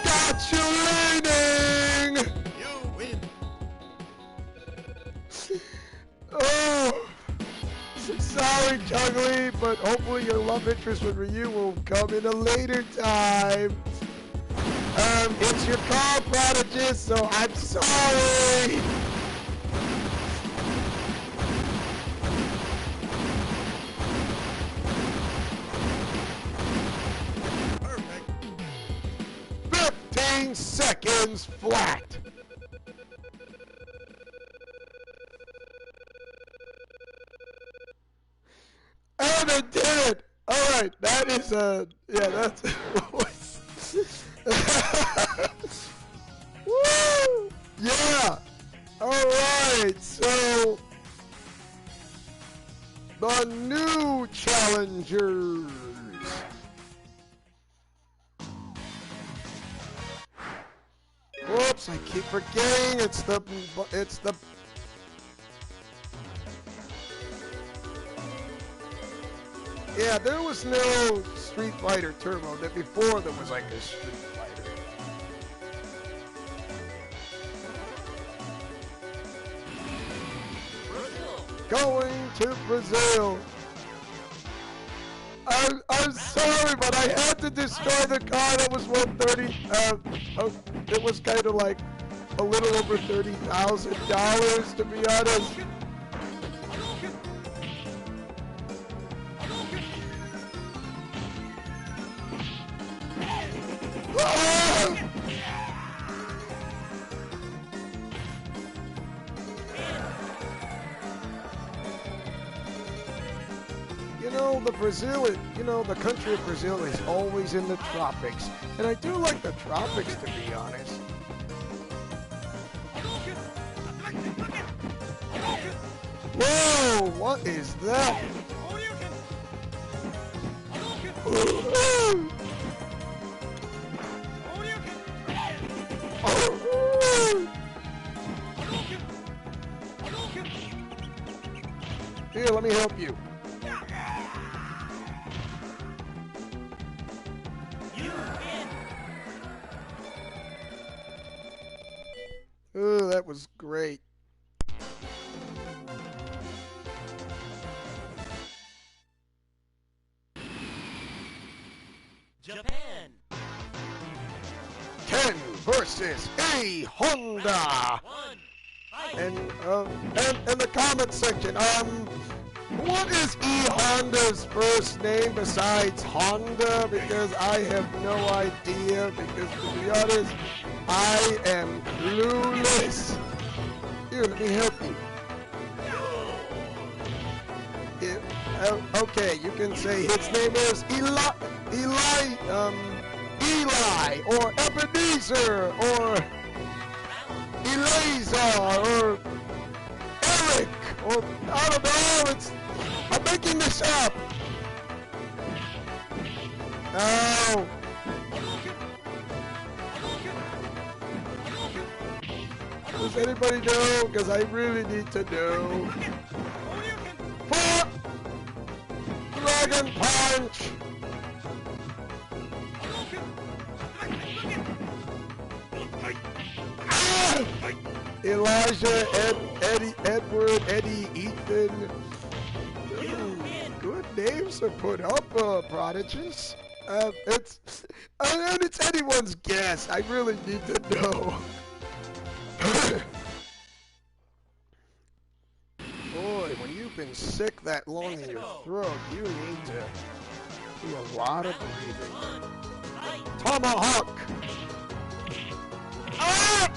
Got you leaning! You win! Oh! Sorry, Chun Li, but hopefully your love interest with Ryu will come in a later time. It's your call, Prodigist, so I'm sorry! Perfect! 15 seconds flat. And I did it! Alright, that is yeah, that's woo! Yeah! Alright, so the new challengers. Whoops, I keep forgetting it's the yeah, there was no Street Fighter Turbo. That before there was like a Street Fighter. Going to Brazil. I'm sorry, but I had to destroy the car that was 130. It was kind of like a little over $30,000, to be honest. Ah! You know, the country of Brazil is always in the tropics. And I do like the tropics, to be honest. Whoa, what is that? Here, let me help you. Oh, that was great. Japan. Ken versus A Honda. And in the comment section, what is E Honda's first name besides Honda? Because I have no idea. Because to be honest, I am clueless. Here, let me help you. Okay, you can say his name is Eli, or Ebenezer, or Eleazar, or Eric, or I don't know. I'm making this up. No. Does anybody know? Because I really need to know. Dragon Punch! Ah! Elijah, Edward, Eddie, Ethan. Good names are put up, Prodigies. And it's anyone's guess. I really need to know. Boy, when you've been sick that long in your throat, you need to do a lot of breathing. Tomahawk! Ah!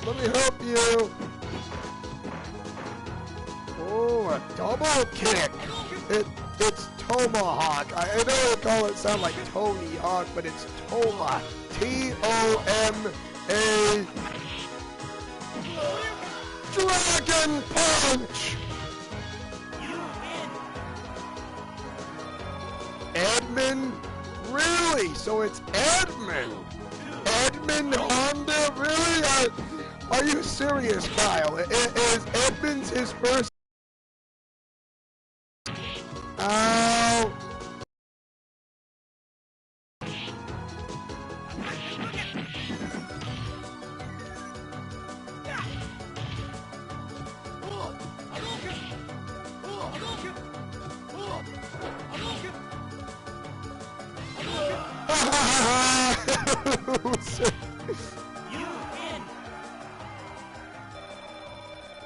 Let me help you. Oh, a double kick. It's Tomahawk. I know they call it sound like Tony Hawk, but it's Toma. T-O-M-A. Dragon Punch. Edmund? Really? So it's Edmund. Edmund Honda? Really? Are you serious, Kyle? Is Edmund's his first? Ow.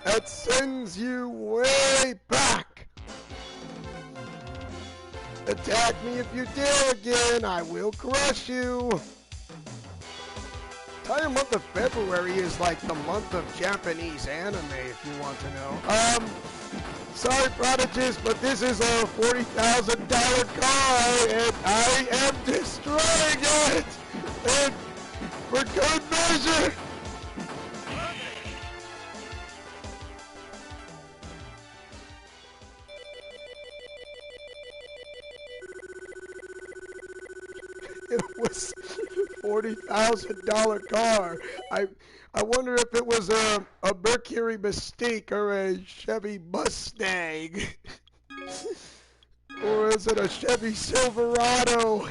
That sends you way back. Attack me if you dare again. I will crush you. Entire month of February is like the month of Japanese anime, if you want to know. Sorry, Prodigies, but this is a $40,000 car, and I am destroying it. And for good measure. It was $40,000 car. I wonder if it was a Mercury Mystique or a Chevy Mustang. Or is it a Chevy Silverado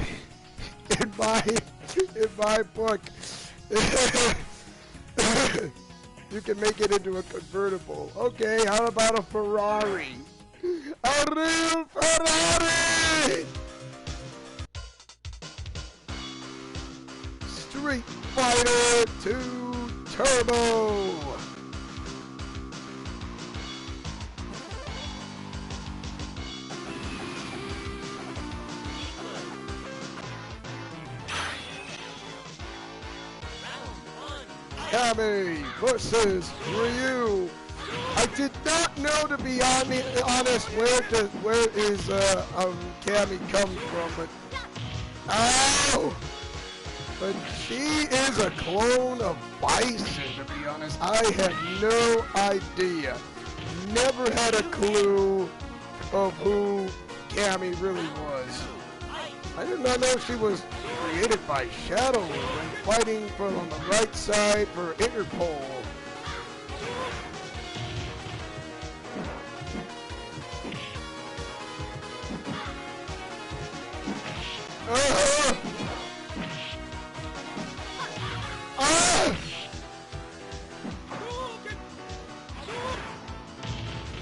in my book? You can make it into a convertible. Okay, how about a Ferrari? A real Ferrari! Street Fighter 2 Turbo! Cammy versus Ryu. I did not know, to be honest, where is Cammy comes from, but ow! But she is a clone of Bison, to be honest. I had no idea. Never had a clue of who Cammy really was. I did not know she was created by Shadow and fighting from on the right side for Interpol.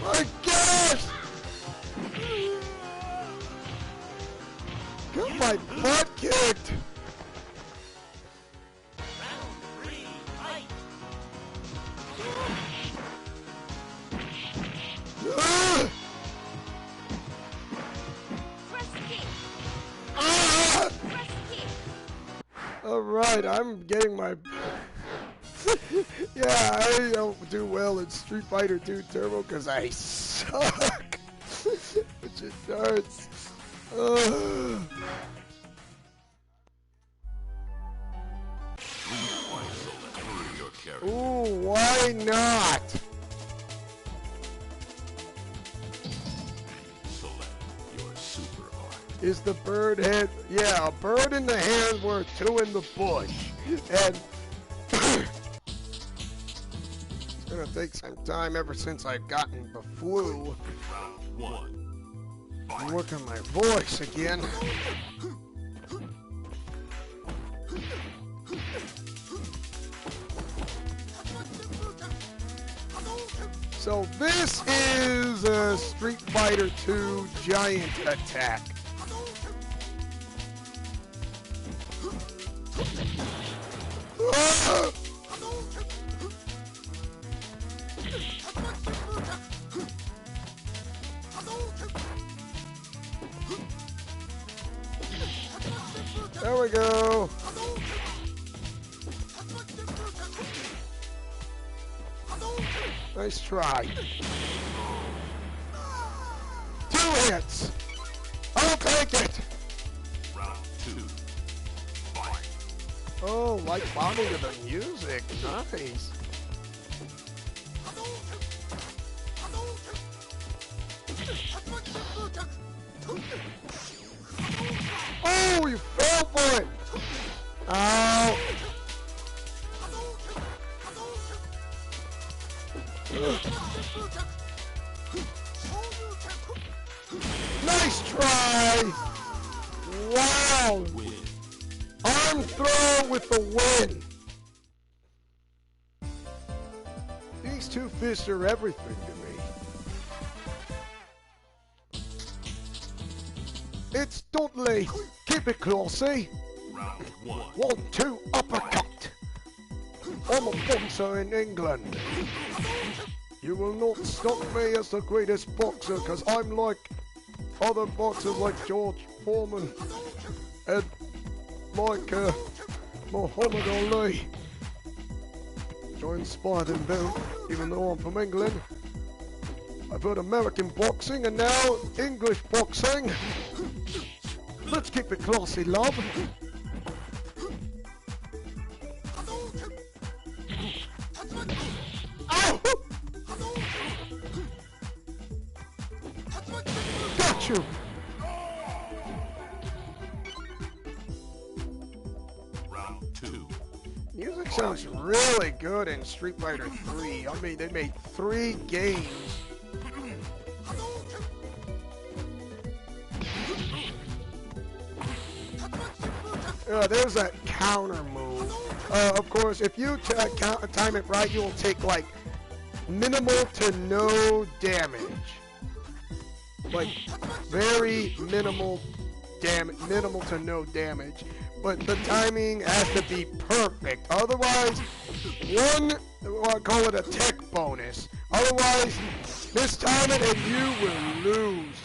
My gosh! Got my butt kicked! Alright, I'm getting my... Yeah, I don't do well in Street Fighter 2 Turbo because I suck! Which it hurts. Ooh, why not? Is the bird head? Yeah, a bird in the hand worth two in the bush. And it's gonna take some time ever since I've gotten the flu. I'm working my voice again. So this is a Street Fighter 2 Giant Attack. Ah! There we go. Nice try. 2 hits. I'll take it. Round 2. Fight. Oh, like bombing to the music. Nice. Oh, you fell for it. Ow. Nice try. Wow. Arm throw with the win. These two fists are everything to me. It's Dudley. Keep it classy. Round 1. 1, 2, uppercut. I'm a boxer in England. You will not stop me as the greatest boxer, because I'm like other boxers like George Foreman and like Muhammad Ali. I inspired him though, even though I'm from England. I've heard American boxing and now English boxing. Let's keep it classy, love. Ow! Got you! Round 2. Music sounds really good in Street Fighter 3. I mean, they made 3 games. There's that counter move. Of course, if you time it right, you will take like minimal to no damage. Like very minimal to no damage. But the timing has to be perfect. Otherwise, I call it a tech bonus. Otherwise, mistime it and you will lose.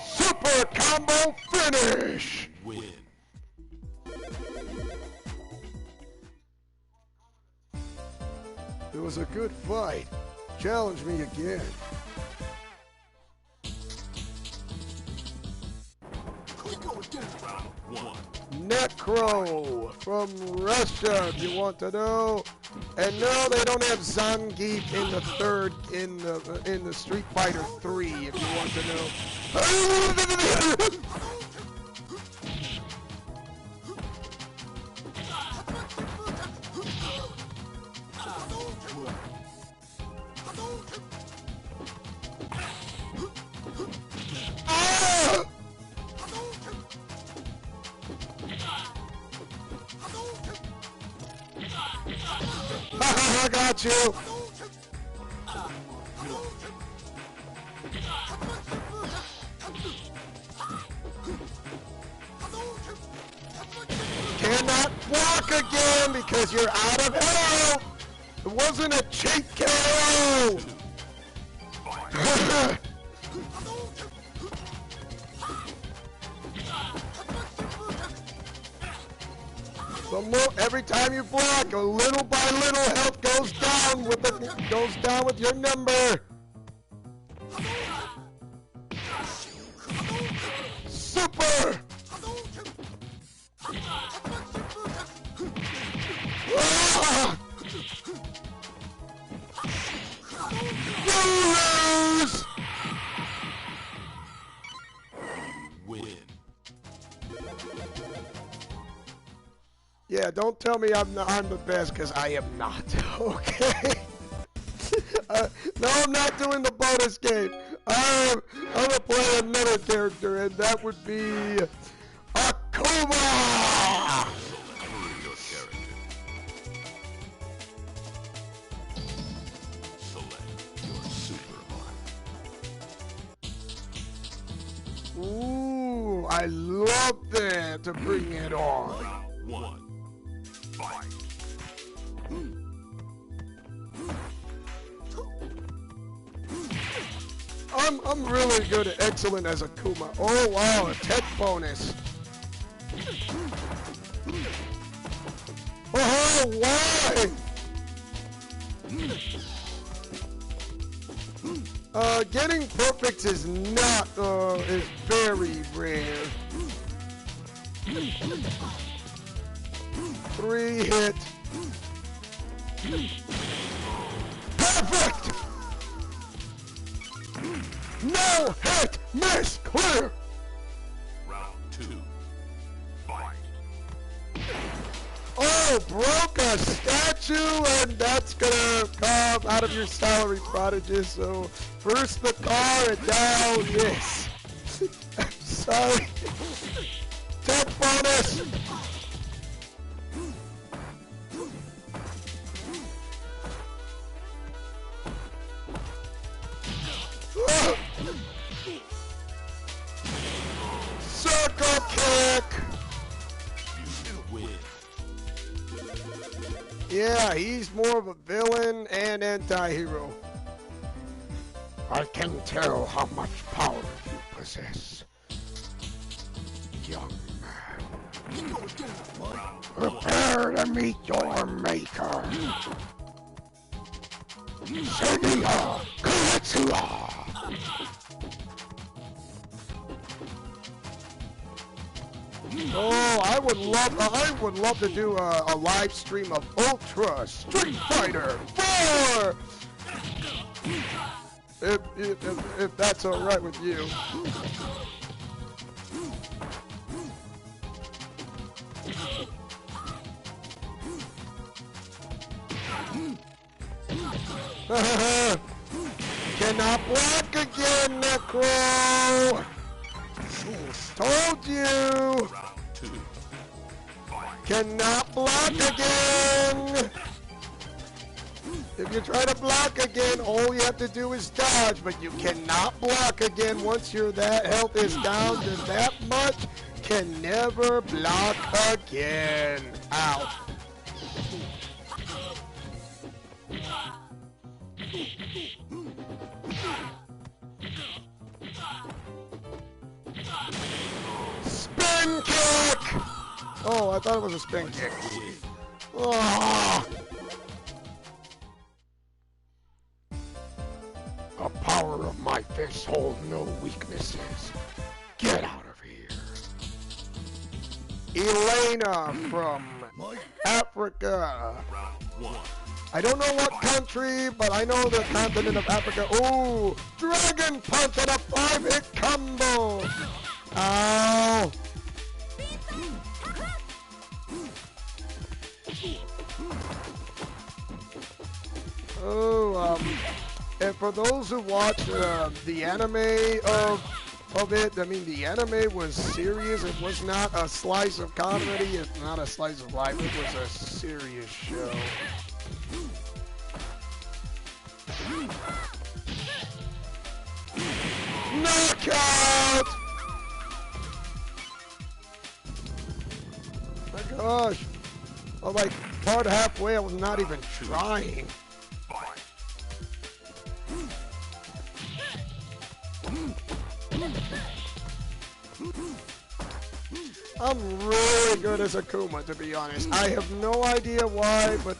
Super combo finish! Win. It was a good fight. Challenge me again. Necro from Russia, if you want to know. And no, they don't have Zangief in the third in the Street Fighter 3, if you want to know. I got you. Cannot walk again because you're out of health. It wasn't a cheat KO. Every time you block, a little by little, health goes down with your number. Super. Ah! You lose. Win. Yeah, don't tell me I'm the best, because I am not, okay? No, I'm not doing the bonus game. I'm going to play another character, and that would be Akuma! Your character. Select your super art. Ooh, I love that to bring it on. Round 1. Fight. I'm really good at excellent as Akuma. Oh wow, a tech bonus. Oh, why? Getting perfect is not, is very rare. 3 hit. Perfect! No hit! Miss! Clear! Round 2. Fight. Oh, broke a statue, and that's gonna come out of your salary, Prodigy. So, first the car, and now this. I'm sorry. Tech bonus! Circle kick! Win. Yeah, he's more of a villain and anti-hero. I can tell how much power you possess, young man. Prepare to meet your maker. Seiya Katsura! Oh, I would love to do a live stream of Ultra Street Fighter 4! If that's alright with you. Cannot block again, Necro! Told you! Round 2. Fight. Cannot block again! If you try to block again, all you have to do is dodge, but you cannot block again once that health is down to that much. Can never block again. Ow. Spin kick! Oh, I thought it was a spin kick. Oh. The power of my fist holds no weaknesses. Get out of here. Elena from Africa. I don't know what country, but I know the continent of Africa. Ooh, Dragon Punch and a 5-hit combo. Ow. Oh, and for those who watch the anime of it, I mean, the anime was serious. It was not a slice of comedy. It's not a slice of life. It was a serious show. Knockout! My gosh. I'm like part halfway, I was not even trying. I'm really good as Akuma, to be honest. I have no idea why, but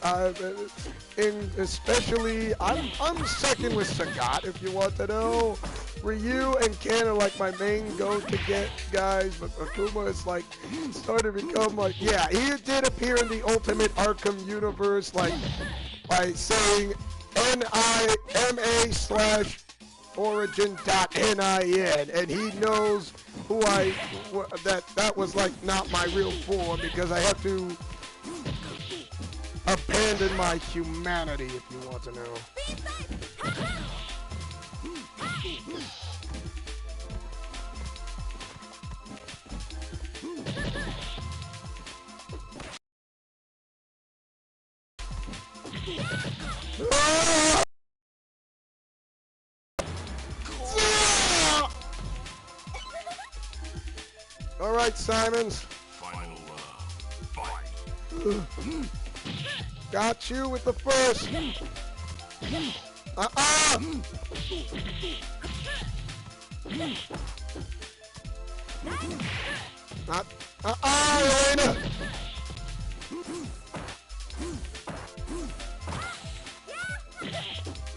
especially I'm second with Sagat, if you want to know. Ryu and Ken are like my main go-to-get guys, but Akuma is like starting to become like, yeah, he did appear in the Ultimate Arkham universe, like by saying NIMA/origin.NIN, and he knows who that was like not my real form, because I have to abandon my humanity, if you want to know. Ah! All right, Simons. Final fight. Got you with the first. Not. Elena.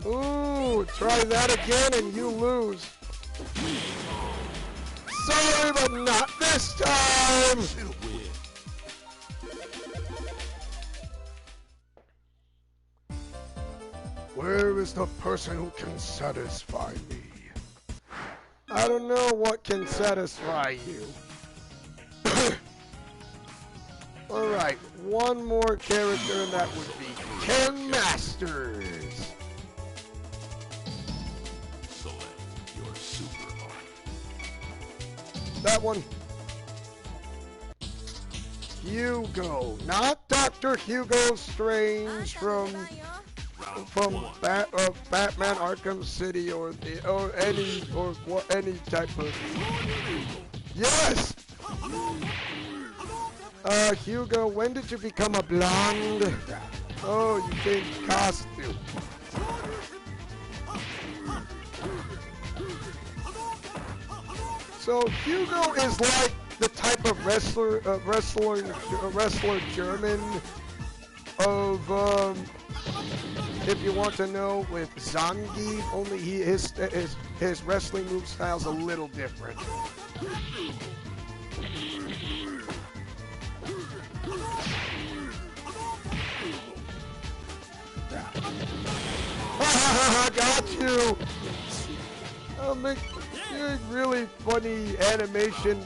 Ooh, try that again and you lose. Sorry, but not this time! Where is the person who can satisfy me? I don't know what can satisfy you. Alright, one more character, and that would be Ken Masters. That one. Hugo, not Dr. Hugo Strange from Batman Arkham City or any type of. Yes. Hugo, when did you become a blonde? Oh, you changed costume. So Hugo is like the type of wrestler German of if you want to know, with Zangief. Only his wrestling move style's a little different. Got you. I'll make really funny animation,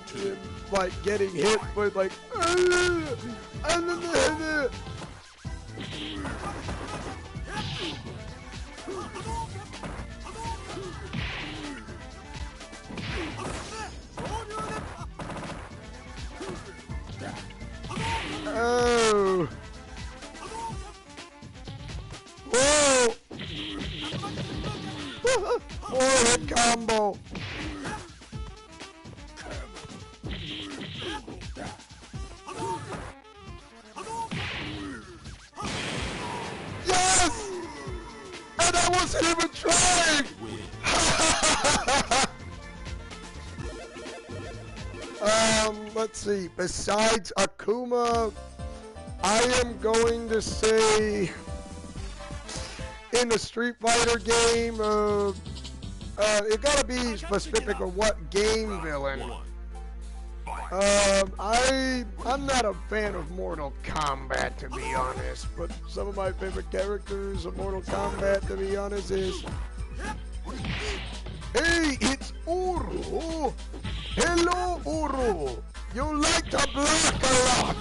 like getting hit with like. wasn't even trying! Let's see. Besides Akuma, I am going to say in the Street Fighter game, it gotta be specific of what game villain. I'm not a fan of Mortal Kombat, to be honest, but some of my favorite characters of Mortal Kombat, to be honest, is... Hey, it's Uru! Hello, Uru! You like to block a lot!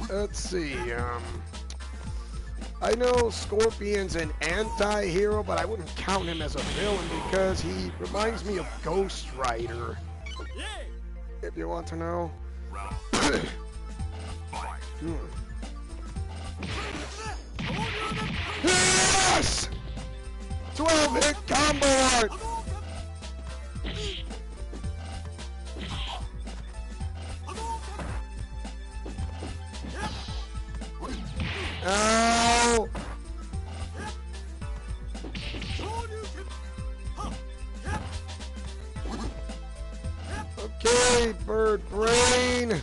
Let's see, I know Scorpion's an anti-hero, but I wouldn't count him as a villain because he reminds me of Ghost Rider. If you want to know. Yes! 12-hit combo art! Ow! Okay, bird brain.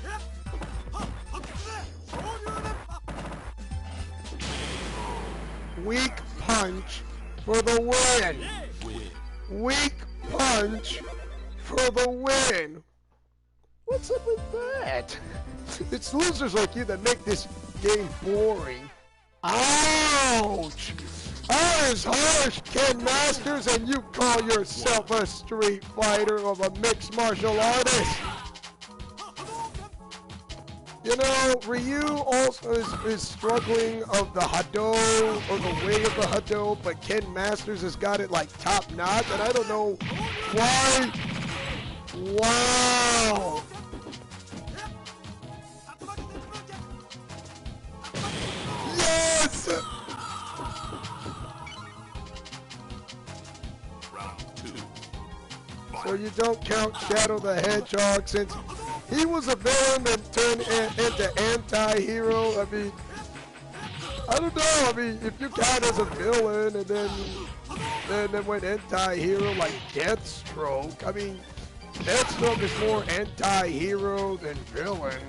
Weak punch for the win. Weak punch for the win. What's up with that? It's losers like you that make this game boring. Ouch! That is harsh, Ken Masters, and you call yourself a street fighter or a mixed martial artist. You know, Ryu also is struggling of the Hado, or the way of the Hado, but Ken Masters has got it like top notch, and I don't know why. Wow! Yes! So you don't count Shadow the Hedgehog since he was a villain and turned into anti-hero. I mean, I don't know. I mean, if you count as a villain and then went anti-hero like Deathstroke, I mean, Deathstroke is more anti-hero than villain.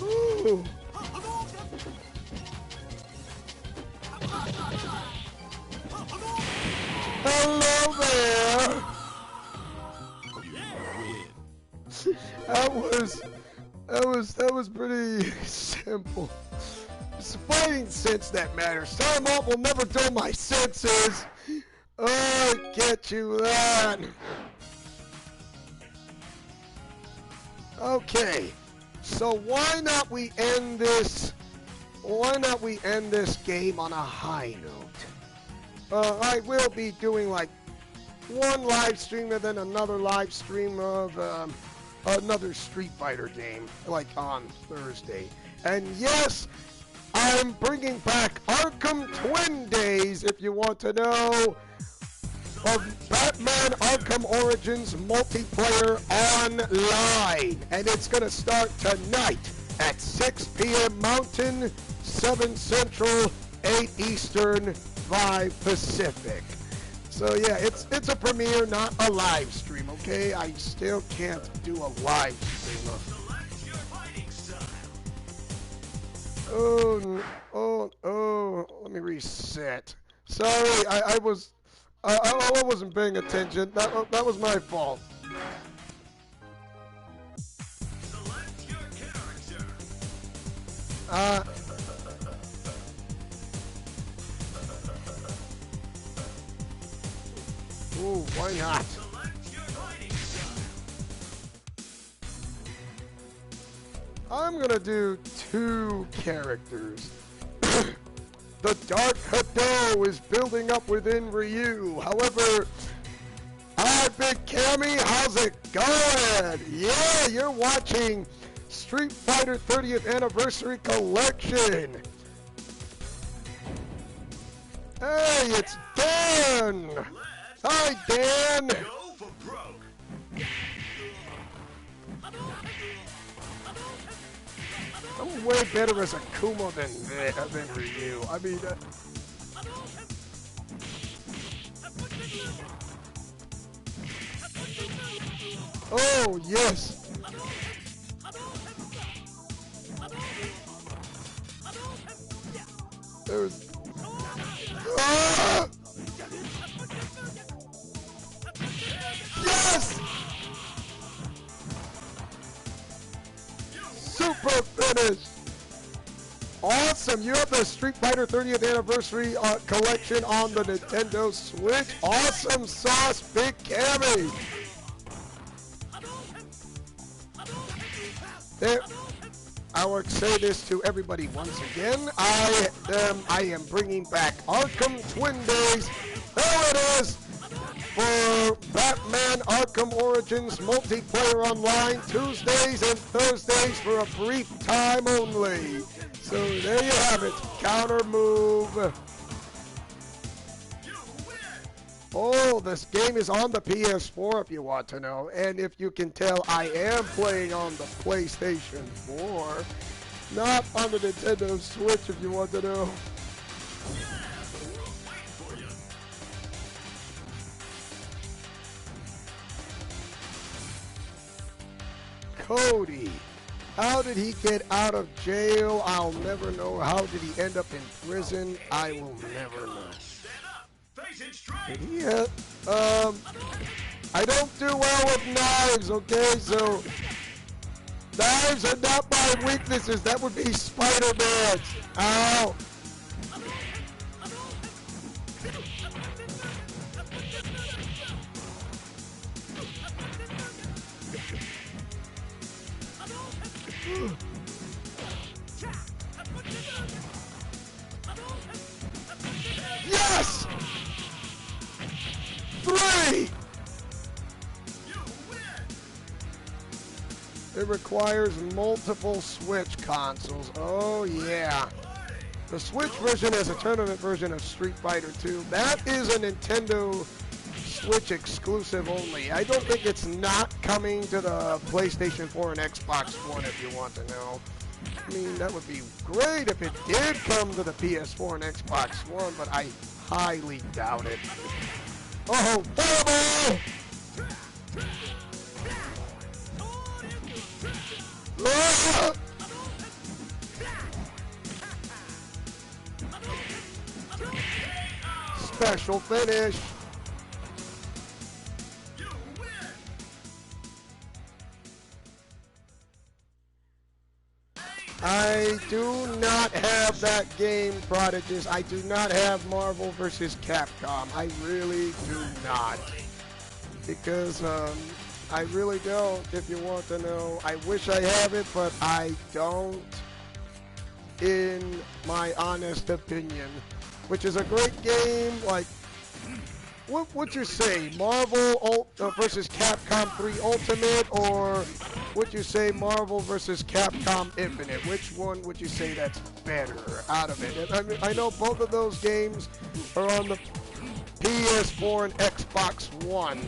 Ooh. Hello there. That was pretty simple. It's fighting sense that matters. Time off will never dull my senses. Oh, get you that. Okay. So why not we end this game on a high note? I will be doing like one live stream and then another live stream of another Street Fighter game, like on Thursday. And yes, I'm bringing back Arkham Twin Days, if you want to know, of Batman Arkham Origins multiplayer online. And it's going to start tonight at 6 p.m. Mountain, 7 Central, 8 Eastern, 5 Pacific. So yeah, it's a premiere, not a live stream, okay? I still can't do a live stream. Oh, let me reset. Sorry, I wasn't paying attention. That was my fault. Ooh, why not? I'm gonna do 2 characters. The Dark Hado is building up within Ryu. However, hi Big Cammy, how's it going? Yeah, you're watching Street Fighter 30th Anniversary Collection. Hey, it's Dan! Hi, Dan! Go for broke. I'm way better as a Kumo than Ryu. I mean, oh, yes! There's... Ah! Yes! Super finish! Awesome! You have the Street Fighter 30th Anniversary collection on the Nintendo Switch. Awesome sauce, Big Cammy! There. I will say this to everybody once again. I am bringing back Arkham Twin Days. There it is for Batman Arkham Origins multiplayer online Tuesdays and Thursdays for a brief time only. So there you have it. Counter move. Oh, this game is on the PS4 if you want to know. And if you can tell, I am playing on the PlayStation 4. Not on the Nintendo Switch if you want to know. Cody. How did he get out of jail? I'll never know. How did he end up in prison? I will never know. Did he I don't do well with knives, okay? So, knives are not my weaknesses. That would be Spider-Man's. Ow. Yes! 3! It requires multiple Switch consoles. Oh, yeah. The Switch version has a tournament version of Street Fighter 2. That is a Nintendo Switch exclusive only. I don't think it's not coming to the PlayStation 4 and Xbox One if you want to know. I mean, that would be great if it did come to the PS4 and Xbox One, but I highly doubt it. Oh, fireball! Ah! Special finish. I do not have that game, Prodigies. I do not have Marvel vs. Capcom. I really do not. Because, I really don't, if you want to know. I wish I have it, but I don't, in my honest opinion. Which is a great game, like, what would you say? Marvel vs. Capcom 3 Ultimate, or would you say Marvel vs. Capcom Infinite? Which one would you say that's better out of it? I mean, I know both of those games are on the PS4 and Xbox One.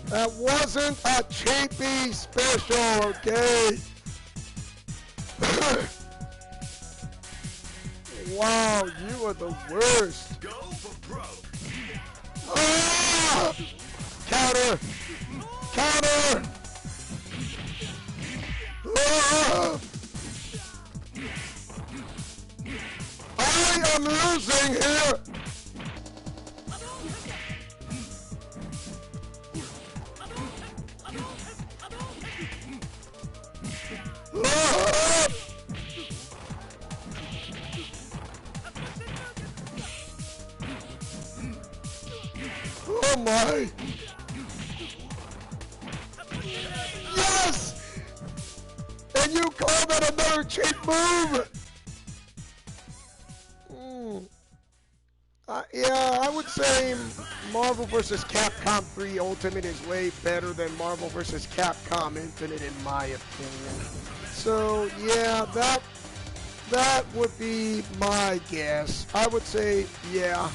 That wasn't a cheapy special, okay? Wow, you are the worst. Go for broke. Ah! Counter! Counter! Ah! I am losing here! Ah! Oh my! Yes! And you call that another cheap move? Yeah, I would say Marvel vs. Capcom 3 Ultimate is way better than Marvel vs. Capcom Infinite in my opinion. So yeah, that would be my guess. I would say yeah.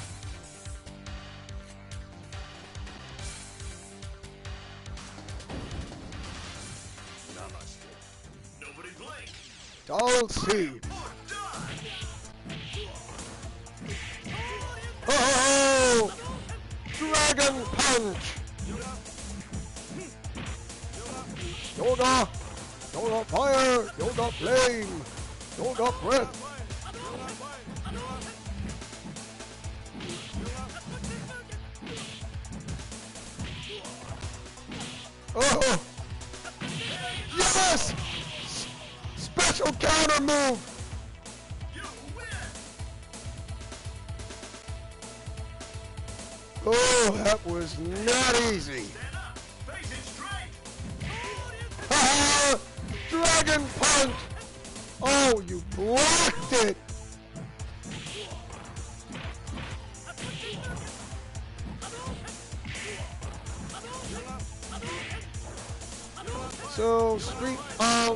Nobody blink. I'll see. Oh! Dragon Punch! Yoga! Yoga Fire! Yoga Flame! Yoga Breath! Oh! Yes! Special counter move! Oh, that was not easy. Ah, Dragon Punch! Oh, you blocked it!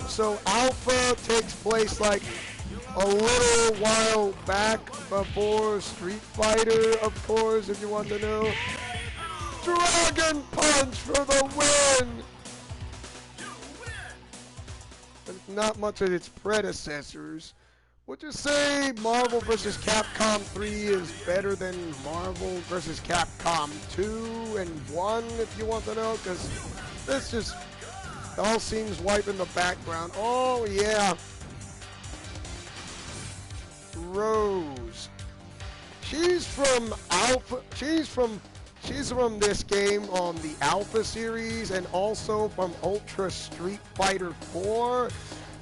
So Alpha takes place like a little while back before Street Fighter, of course, if you want to know. Dragon Punch for the win! Not much of its predecessors. Would you say Marvel vs. Capcom 3 is better than Marvel vs. Capcom 2 and 1, if you want to know? Because this just all seems white in the background. Oh, yeah. Rose. She's from this game on the Alpha series and also from Ultra Street Fighter 4,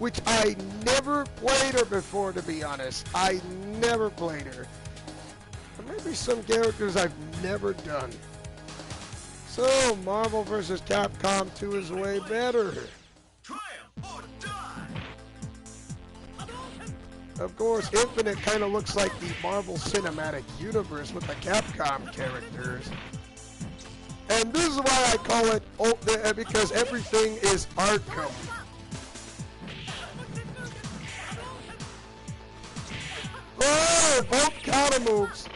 which I never played her before, to be honest. I never played her. There may be some characters I've never done. So, Marvel vs. Capcom 2 is way better. Of course, Infinite kind of looks like the Marvel Cinematic Universe with the Capcom characters. And this is why I call it, because everything is Arkham. Oh, both counter moves.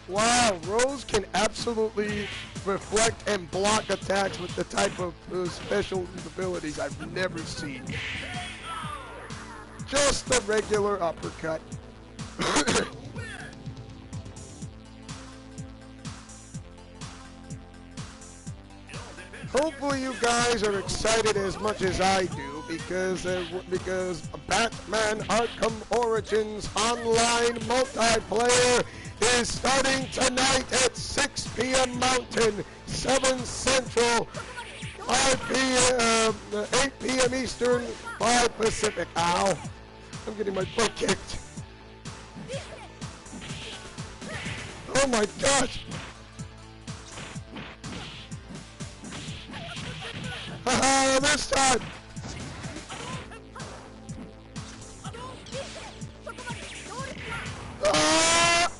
Wow, Rose can absolutely reflect and block attacks with the type of special abilities I've never seen. Just a regular uppercut. Hopefully you guys are excited as much as I do because Batman Arkham Origins Online Multiplayer is starting tonight at 6 p.m. Mountain, 7 Central, 5 p.m., 8 p.m. Eastern, 5 Pacific. Ow. I'm getting my butt kicked. Oh my gosh. Haha, this time. Ah!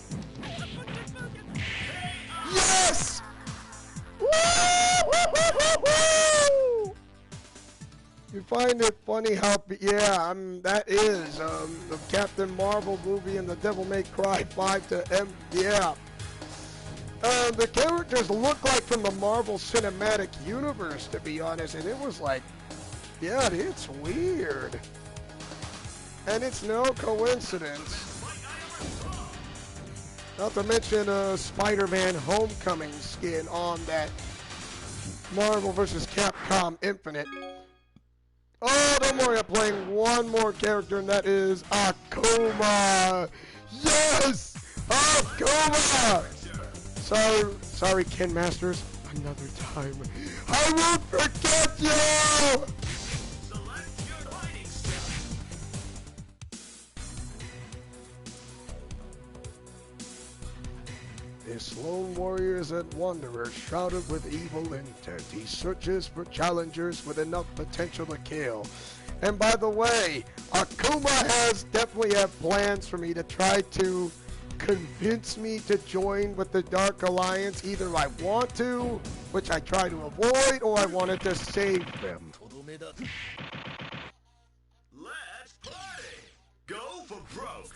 Yes! Woo! Woo, woo, woo, woo! You find it funny how, yeah, that is the Captain Marvel movie and the Devil May Cry 5 to M, yeah. The characters look like from the Marvel Cinematic Universe, to be honest, and it was like, yeah, it's weird. And it's no coincidence. Not to mention Spider-Man Homecoming skin on that Marvel vs. Capcom Infinite. Oh, don't worry, I'm playing one more character, and that is Akuma. Yes! Akuma! Sorry, Ken Masters. Another time. I won't forget you! This lone warrior is a wanderer shrouded with evil intent. He searches for challengers with enough potential to kill. And by the way, Akuma has definitely have plans for me to try to convince me to join with the Dark Alliance. Either I want to, which I try to avoid, or I wanted to save them. Let's party! Go for broke!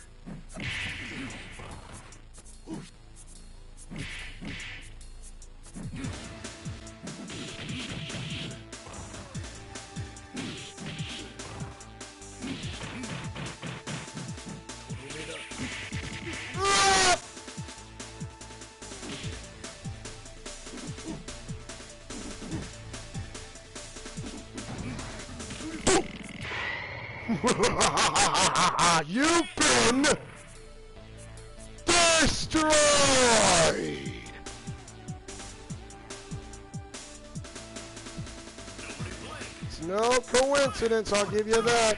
You've been destroyed! It's no coincidence, I'll give you that.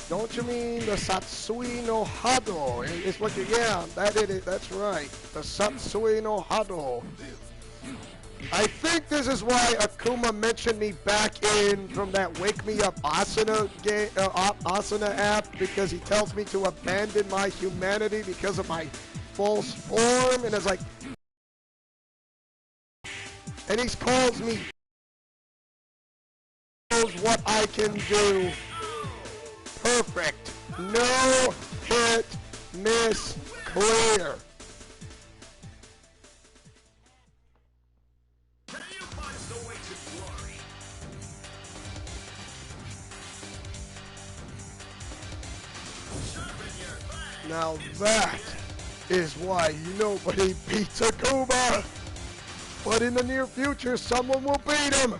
Don't you mean the Satsui no Hado? It's what you, yeah, that's right. The Satsui no Hado. I think this is why Akuma mentioned me back in from that Wake Me Up Asuna game, Asuna app, because he tells me to abandon my humanity because of my false form, and it's like, and he calls me, knows what I can do. Perfect. No hit, miss, clear. Can you find the way to glory? Sharpen your fang! Now that is why nobody beats Akuma. But in the near future, someone will beat him.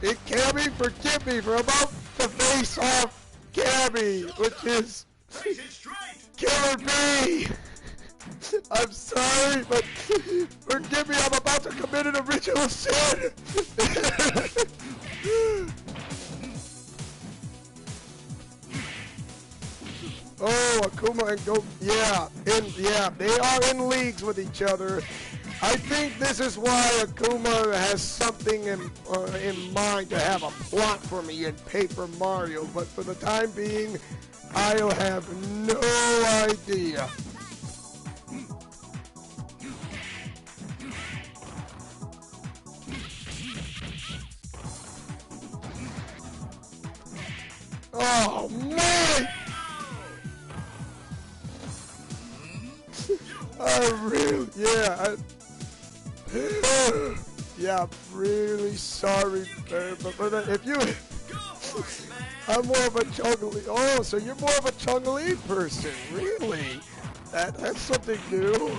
It Gabby, forgive me for about to face off Gabby, which is Face it straight! Killer B. I'm sorry, but forgive me, I'm about to commit an original sin. Oh, Akuma and Go, yeah, they are in leagues with each other. I think this is why Akuma has something in mind to have a plot for me in Paper Mario, but for the time being, I'll have no idea. Oh, man! Yeah, I'm really sorry, but if you, I'm more of a Chun-Li. Oh, so you're more of a Chun-Li person, really? That's something new.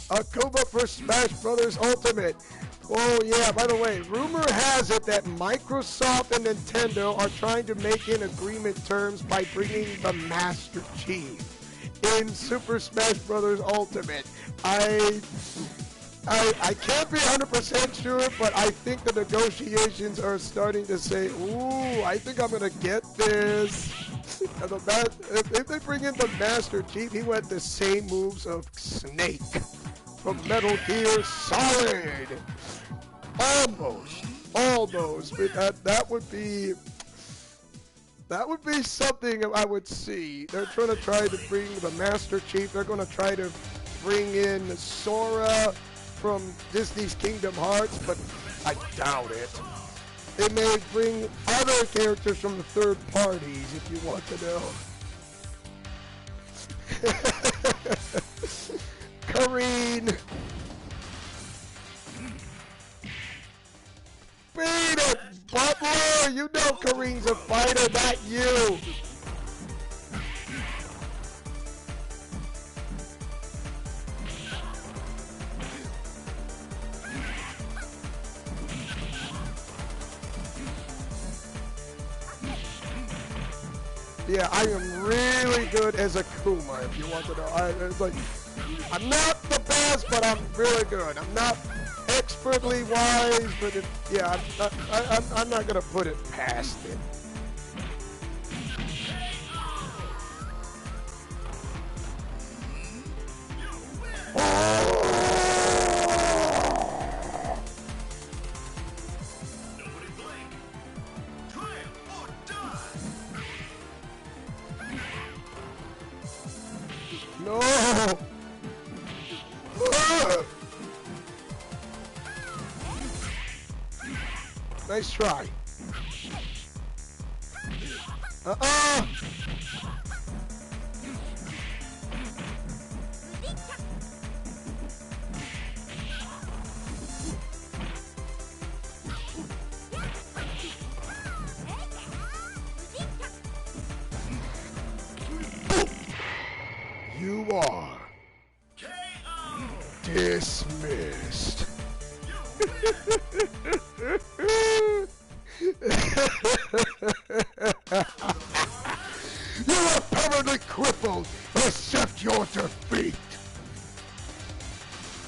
Akuma for Smash Brothers Ultimate. Oh yeah, by the way, rumor has it that Microsoft and Nintendo are trying to make in agreement terms by bringing the Master Chief in Super Smash Brothers Ultimate. I can't be 100% sure, but I think the negotiations are starting to say, ooh, I think I'm gonna get this. If they bring in the Master Chief, he went the same moves of Snake from Metal Gear Solid. Almost, but that would be something I would see. They're trying to bring the Master Chief. They're going to try to bring in Sora from Disney's Kingdom Hearts, but I doubt it. They may bring other characters from the third parties, if you want to know. Kareen. Beat it, Butler! You know Kareen's a fighter, not you! Yeah, I am really good as Akuma, if you want to know. It's like, I'm not the best fast, but I'm really good. I'm not expertly wise, but yeah, I'm not gonna put it past it. Nobody blink. Triumph or die. No! Ah! Nice try. Uh-uh! You are KO. dismissed. You are permanently crippled. Accept your defeat.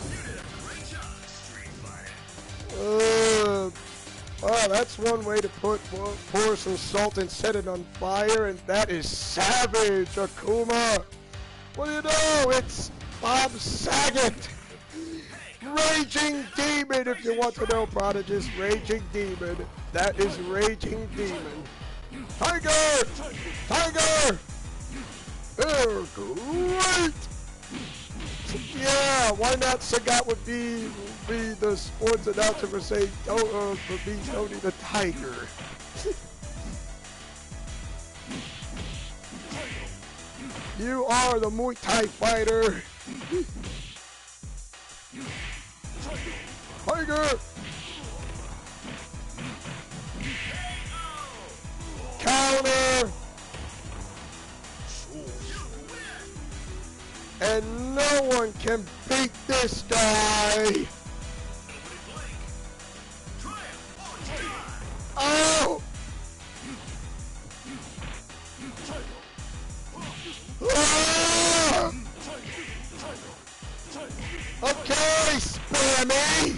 You did a great job, Street Fighter. Oh, that's one way to pour some salt and set it on fire, and that is savage, Akuma. What do you know? It's Bob Saget. Raging Demon, if you want to know, Prodigious. Raging Demon. That is Raging Demon. Tiger! Tiger! Oh, great! Yeah, why not Sagat would be the sports announcer for saying, for being Tony the Tiger. You are the Muay Thai fighter. Tiger! Counter! And no one can beat this guy! Oh! Ah! Okay, Spammy!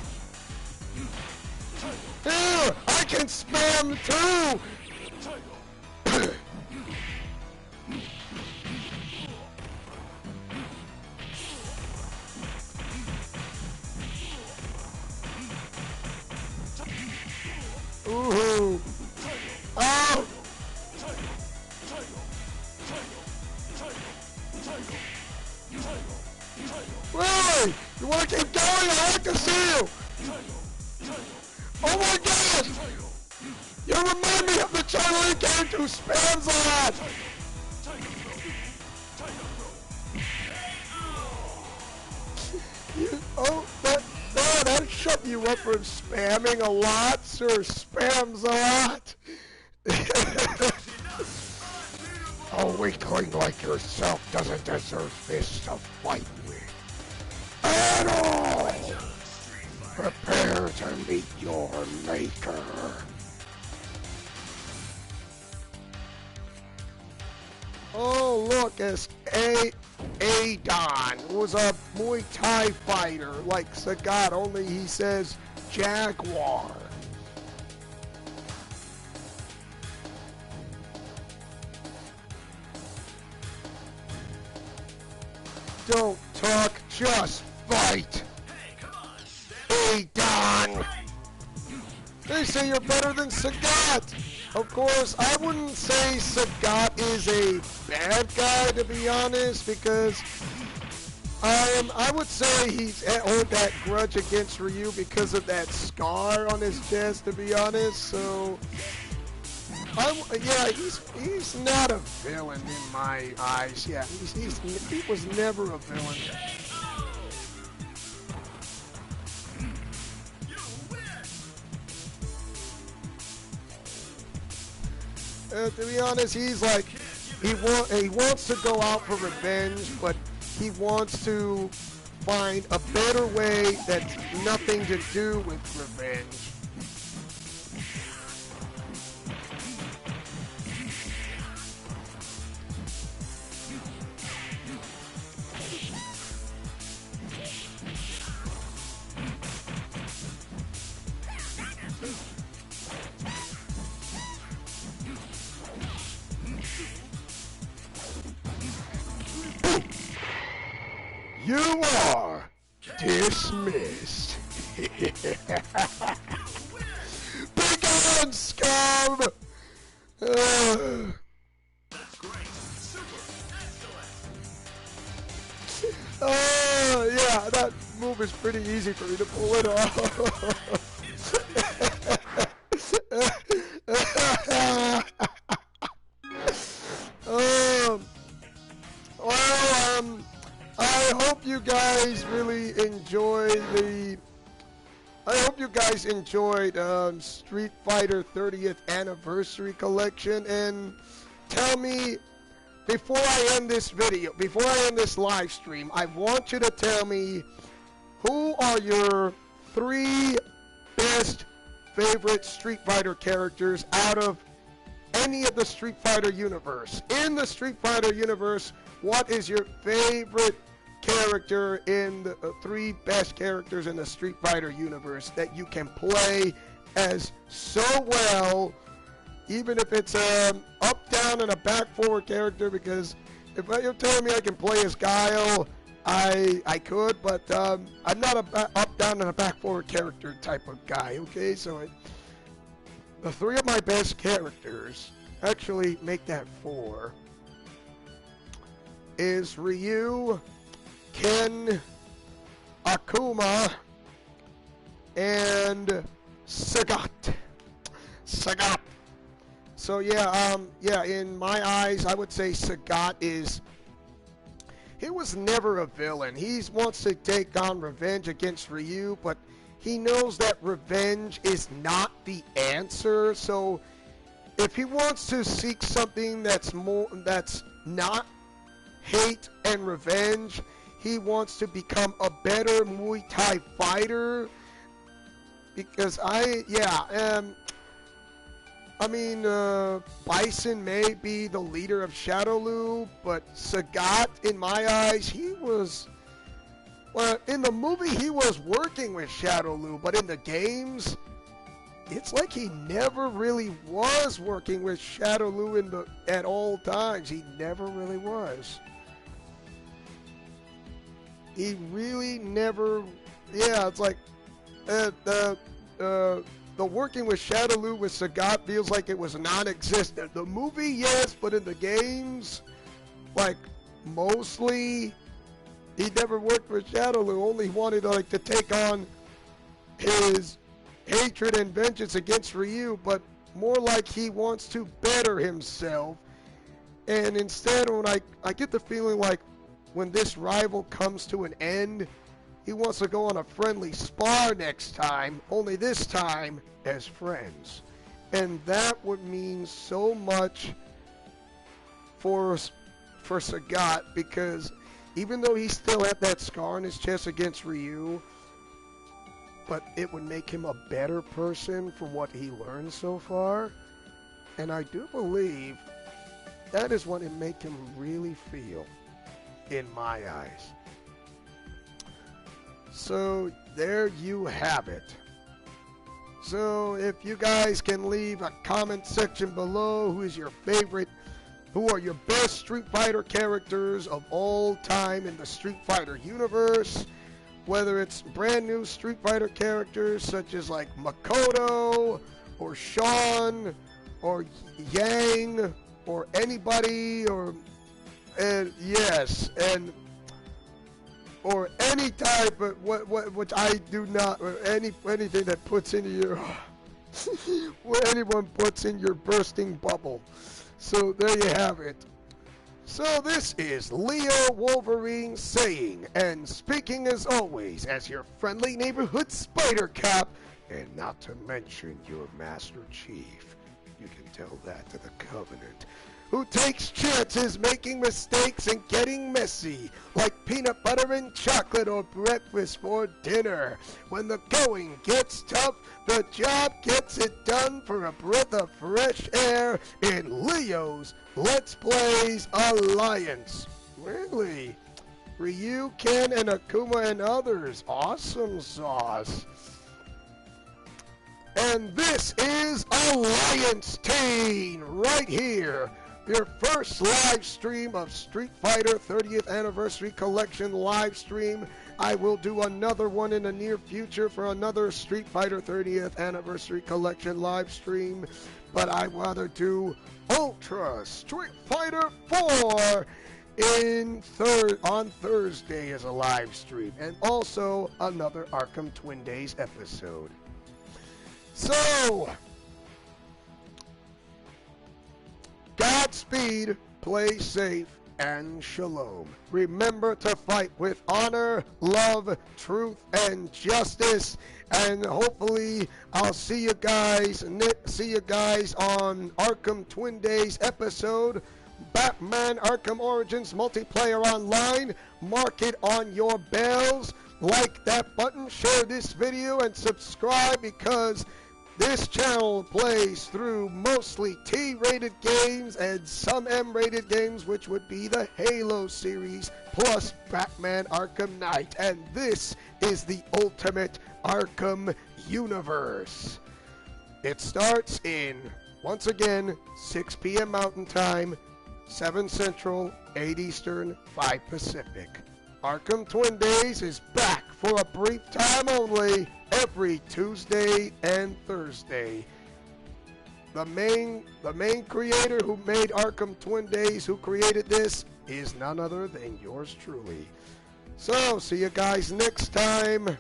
Here, I can spam too! Ooh! Oh! Really? You want to keep going? I like to see you! Oh my gosh! You remind me of the Charlie character who spams a lot! That shut you up from spamming a lot, sir. Spams a lot. A weakling like yourself doesn't deserve fists to fight with. At all! Prepare to meet your maker. Oh, look, it's Adon, who was a Muay Thai fighter like Sagat, only he says Jaguar. Don't talk, just fight! Hey, come on. Adon! They say you're better than Sagat! Of course, I wouldn't say Sagat is a bad guy, to be honest, because I would say he's owed that grudge against Ryu because of that scar on his chest, to be honest, so... yeah, he's not a villain in my eyes. Yeah, he was never a villain. To be honest, he's like he wants to go out for revenge, but he wants to find a better way that's nothing to do with revenge. You are dismissed. Be gone, scum! That's great. Super. Excellent. Oh, yeah, that move is pretty easy for me to pull it off. I hope you guys really enjoyed Street Fighter 30th Anniversary Collection, and tell me, before I end this live stream, I want you to tell me who are your 3 best favorite Street Fighter characters out of any of the Street Fighter universe. In the Street Fighter universe, what is your favorite character in the 3 best characters in the Street Fighter universe that you can play as so well, even if it's up, down, and a back forward character? Because if you're telling me I can play as Guile, I could, but I'm not a up, down, and a back forward character type of guy, okay? So the 3 of my best characters, actually make that 4, is Ryu, Ken, Akuma, and Sagat. So yeah, in my eyes, I would say Sagat he was never a villain. He wants to take on revenge against Ryu, but he knows that revenge is not the answer. So if he wants to seek something that's not hate and revenge, he wants to become a better Muay Thai fighter. Because Bison may be the leader of Shadowloo, but Sagat, in my eyes, in the movie he was working with Shadowloo, but in the games, it's like he never really was working with Shadowloo at all times. He never really was. He really never, it's like, the working with Shadowloo with Sagat feels like it was non-existent. The movie, yes, but in the games, like, mostly, he never worked with Shadowloo, only wanted, like, to take on his hatred and vengeance against Ryu, but more like he wants to better himself. And instead, when I get the feeling like when this rival comes to an end, he wants to go on a friendly spar next time, only this time as friends. And that would mean so much for Sagat, because even though he still had that scar on his chest against Ryu, but it would make him a better person for what he learned so far. And I do believe that is what it make him really feel, in my eyes. So there you have it. So if you guys can leave a comment section below, who are your best Street Fighter characters of all time in the Street Fighter universe, whether it's brand new Street Fighter characters such as like Makoto or Sean or Yang or anybody, or or any type of which I do not, or anything that puts into your what anyone puts in your bursting bubble. So there you have it. So this is Leo Wolverine saying and speaking as always as your friendly neighborhood Spider Cop, and not to mention your Master Chief. You can tell that to the Covenant, who takes chances making mistakes and getting messy, like peanut butter and chocolate or breakfast for dinner. When the going gets tough, the job gets it done for a breath of fresh air in Leo's Let's Plays Alliance. Really? Ryu, Ken, and Akuma and others. Awesome sauce. And this is Alliance Team right here. your first live stream of Street Fighter 30th Anniversary Collection live stream. I will do another one in the near future for another Street Fighter 30th Anniversary Collection live stream, but I'd rather do Ultra Street Fighter 4 on Thursday as a live stream, and also another Arkham Twin Days episode. So, Godspeed, play safe, and shalom. Remember to fight with honor, love, truth, and justice. And hopefully, I'll see you guys on Arkham Twin Days episode, Batman Arkham Origins Multiplayer Online. Mark it on your bells. Like that button, share this video, and subscribe, because this channel plays through mostly T-rated games and some M-rated games, which would be the Halo series, plus Batman Arkham Knight. And this is the ultimate Arkham universe. It starts in, once again, 6 p.m. Mountain Time, 7 Central, 8 Eastern, 5 Pacific. Arkham Twin Days is back for a brief time only, every Tuesday and Thursday. The main creator who made Arkham Twin Days, who created this, is none other than yours truly. So, see you guys next time.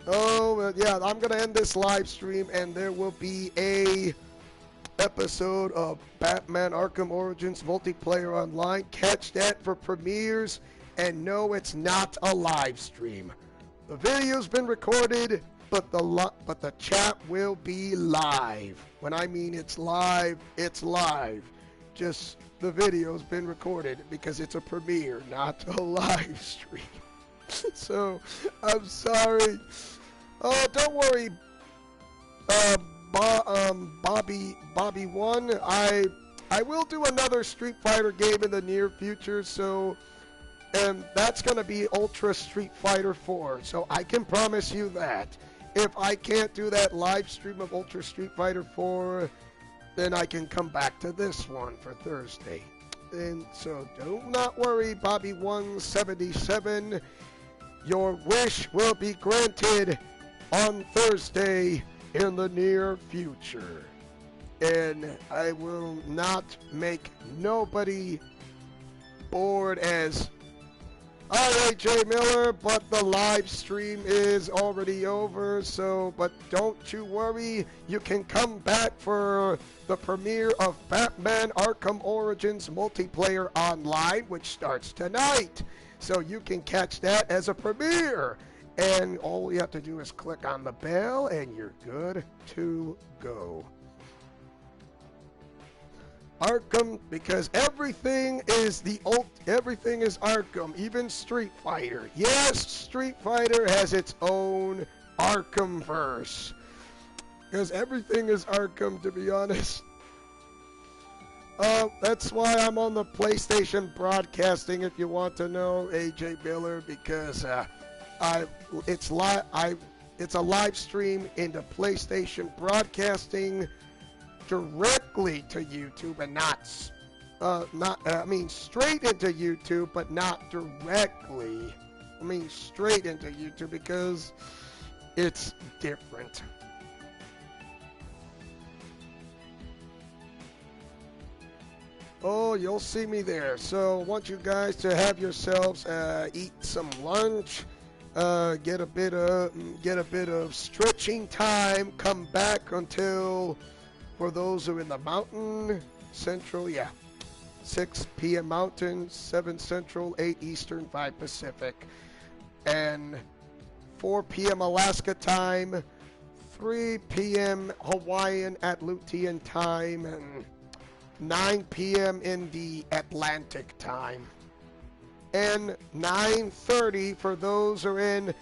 Oh, yeah, I'm going to end this live stream, and there will be a episode of Batman Arkham Origins Multiplayer Online. Catch that for premieres, and no, it's not a live stream. The video's been recorded, but the chat will be live. When I mean it's live, it's live. Just the video's been recorded because it's a premiere, not a live stream. So, I'm sorry. Oh, don't worry, Bobby 1. I will do another Street Fighter game in the near future, so, and that's going to be Ultra Street Fighter 4, so I can promise you that. If I can't do that live stream of Ultra Street Fighter 4, then I can come back to this one for Thursday. And so do not worry, Bobby 177. Your wish will be granted on Thursday in the near future. And I will not make nobody bored as AJ Miller, but the live stream is already over, so, but don't you worry, you can come back for the premiere of Batman Arkham Origins Multiplayer Online, which starts tonight. So you can catch that as a premiere. And all you have to do is click on the bell, and you're good to go. Arkham, because everything is everything is Arkham, even Street Fighter. Yes, Street Fighter has its own Arkhamverse. Because everything is Arkham, to be honest. That's why I'm on the PlayStation Broadcasting, if you want to know, AJ Miller, because it's a live stream into PlayStation Broadcasting directly to YouTube, and straight into YouTube, but not directly. I mean straight into YouTube, because it's different. Oh, you'll see me there. So I want you guys to have yourselves eat some lunch, get a bit of stretching time, come back until, for those who are in the Mountain Central, 6 p.m. Mountain, 7 Central, 8 Eastern, 5 Pacific, and 4 p.m. Alaska time, 3 p.m. Hawaiian Atlantean time, and 9 p.m. in the Atlantic time, and 9:30 for those who are in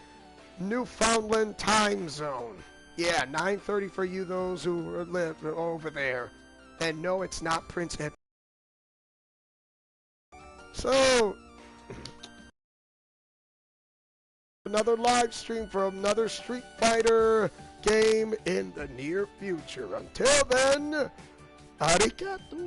Newfoundland time zone. Yeah, 9:30 for you, those who live over there. And no, it's not Prince Edward. So, another live stream for another Street Fighter game in the near future. Until then, Arigato.